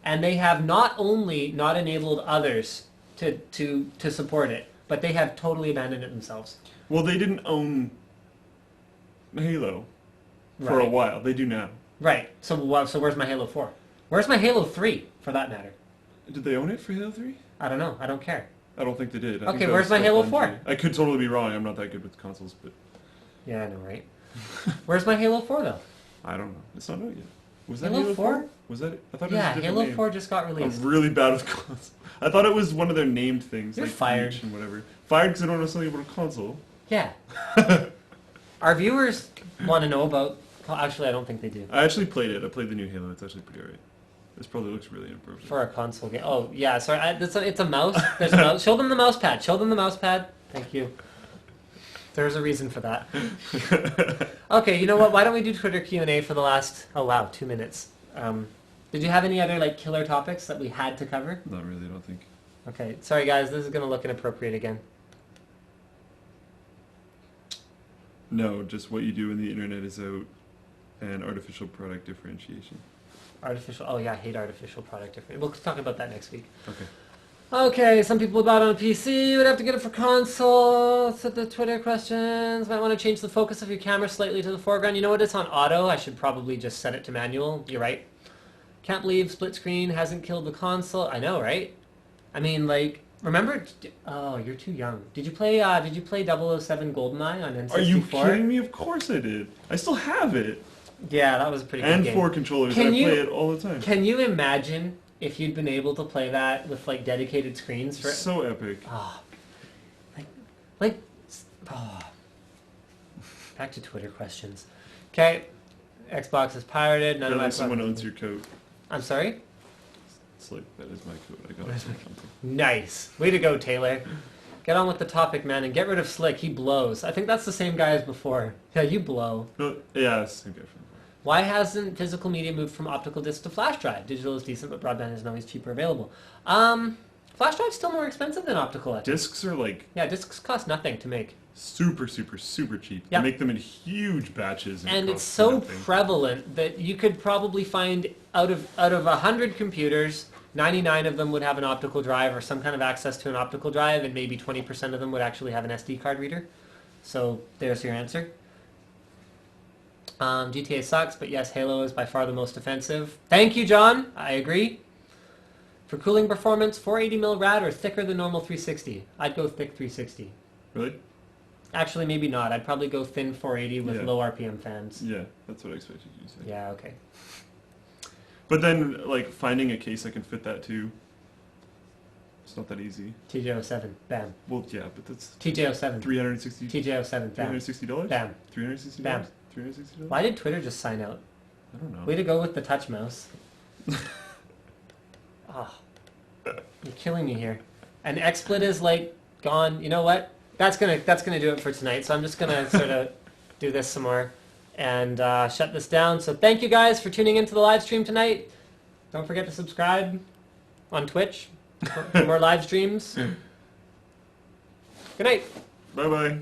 And they have not only not enabled others to support it, but they have totally abandoned it themselves. Well, they didn't own Halo for a while. They do now. Right. So where's my Halo 4? Where's my Halo 3, for that matter? Did they own it for Halo 3? I don't know. I don't care. I don't think they did. Okay, where's my Halo 4? I could totally be wrong. I'm not that good with consoles, but... Yeah, I know, right? Where's my Halo 4, though? I don't know. It's not out yet. Was that Halo 4? Was that it? I thought it was a different Halo name. 4 just got released. I'm really bad with consoles. I thought it was one of their named things. You're like fired. Reach and whatever. Fired because I don't know something about a console. Yeah. Our viewers want to know about... Actually, I don't think they do. I actually played it. I played the new Halo. It's actually pretty alright. This probably looks really inappropriate. For a console game. Oh, yeah, sorry. It's a mouse. There's a mouse. Show them the mouse pad. Show them the mouse pad. Thank you. There's a reason for that. Okay, you know what? Why don't we do Twitter Q&A for the last... Oh, wow, 2 minutes. Did you have any other, like, killer topics that we had to cover? Not really, I don't think. Okay, sorry, guys. This is going to look inappropriate again. No, just what you do when the internet is out and artificial product differentiation. Oh yeah, I hate artificial product differentiation. We'll talk about that next week. Okay. Okay, some people bought on a PC would have to get it for console. So the Twitter questions. Might want to change the focus of your camera slightly to the foreground. You know what? It's on auto. I should probably just set it to manual. You're right. Can't believe split screen hasn't killed the console. I know, right? I mean, like, remember? Oh, you're too young. Did you play 007 GoldenEye on N64? Are you kidding me? Of course I did. I still have it. Yeah, that was a pretty good game. And 4 controllers. I play it all the time. Can you imagine if you'd been able to play that with like dedicated screens for So epic. Oh. Back to Twitter questions. Okay. Xbox is pirated. None of my someone owns your coat. I'm sorry? It's like, that is my coat. I got it from something. Nice. Way to go, Taylor. Get on with the topic, man, and get rid of Slick. He blows. I think that's the same guy as before. Yeah, you blow. No, yeah, it's the same guy from before. Why hasn't physical media moved from optical disc to flash drive? Digital is decent, but broadband is always cheaper available. Flash drive's still more expensive than optical etch. Discs are like Yeah, discs cost nothing to make. super, super, super cheap. Yeah. They make them in huge batches. And it it's costs so nothing. prevalent that you could probably find out of 100 computers, 99 of them would have an optical drive or some kind of access to an optical drive, and maybe 20% of them would actually have an SD card reader. So there's your answer. GTA sucks, but yes, Halo is by far the most offensive. Thank you, John. I agree. For cooling performance, 480mm rad or thicker than normal 360? I'd go thick 360. Really? Actually, maybe not. I'd probably go thin 480 with Yeah. low RPM fans. Yeah, that's what I expected you to say. Yeah, okay. But then, like, finding a case that can fit that too, it's not that easy. TJ07, bam. Well, yeah, but that's TJ07. $360. TJ07, bam. $360? Bam. $360? Bam. $360? Why did Twitter just sign out? I don't know. Way to go with the touch mouse. Oh, you're killing me here. And XSplit is like gone. You know what? That's gonna do it for tonight. So I'm just gonna sort of do this some more and shut this down. So thank you guys for tuning into the live stream tonight. Don't forget to subscribe on Twitch for more live streams. Good night. Bye-bye.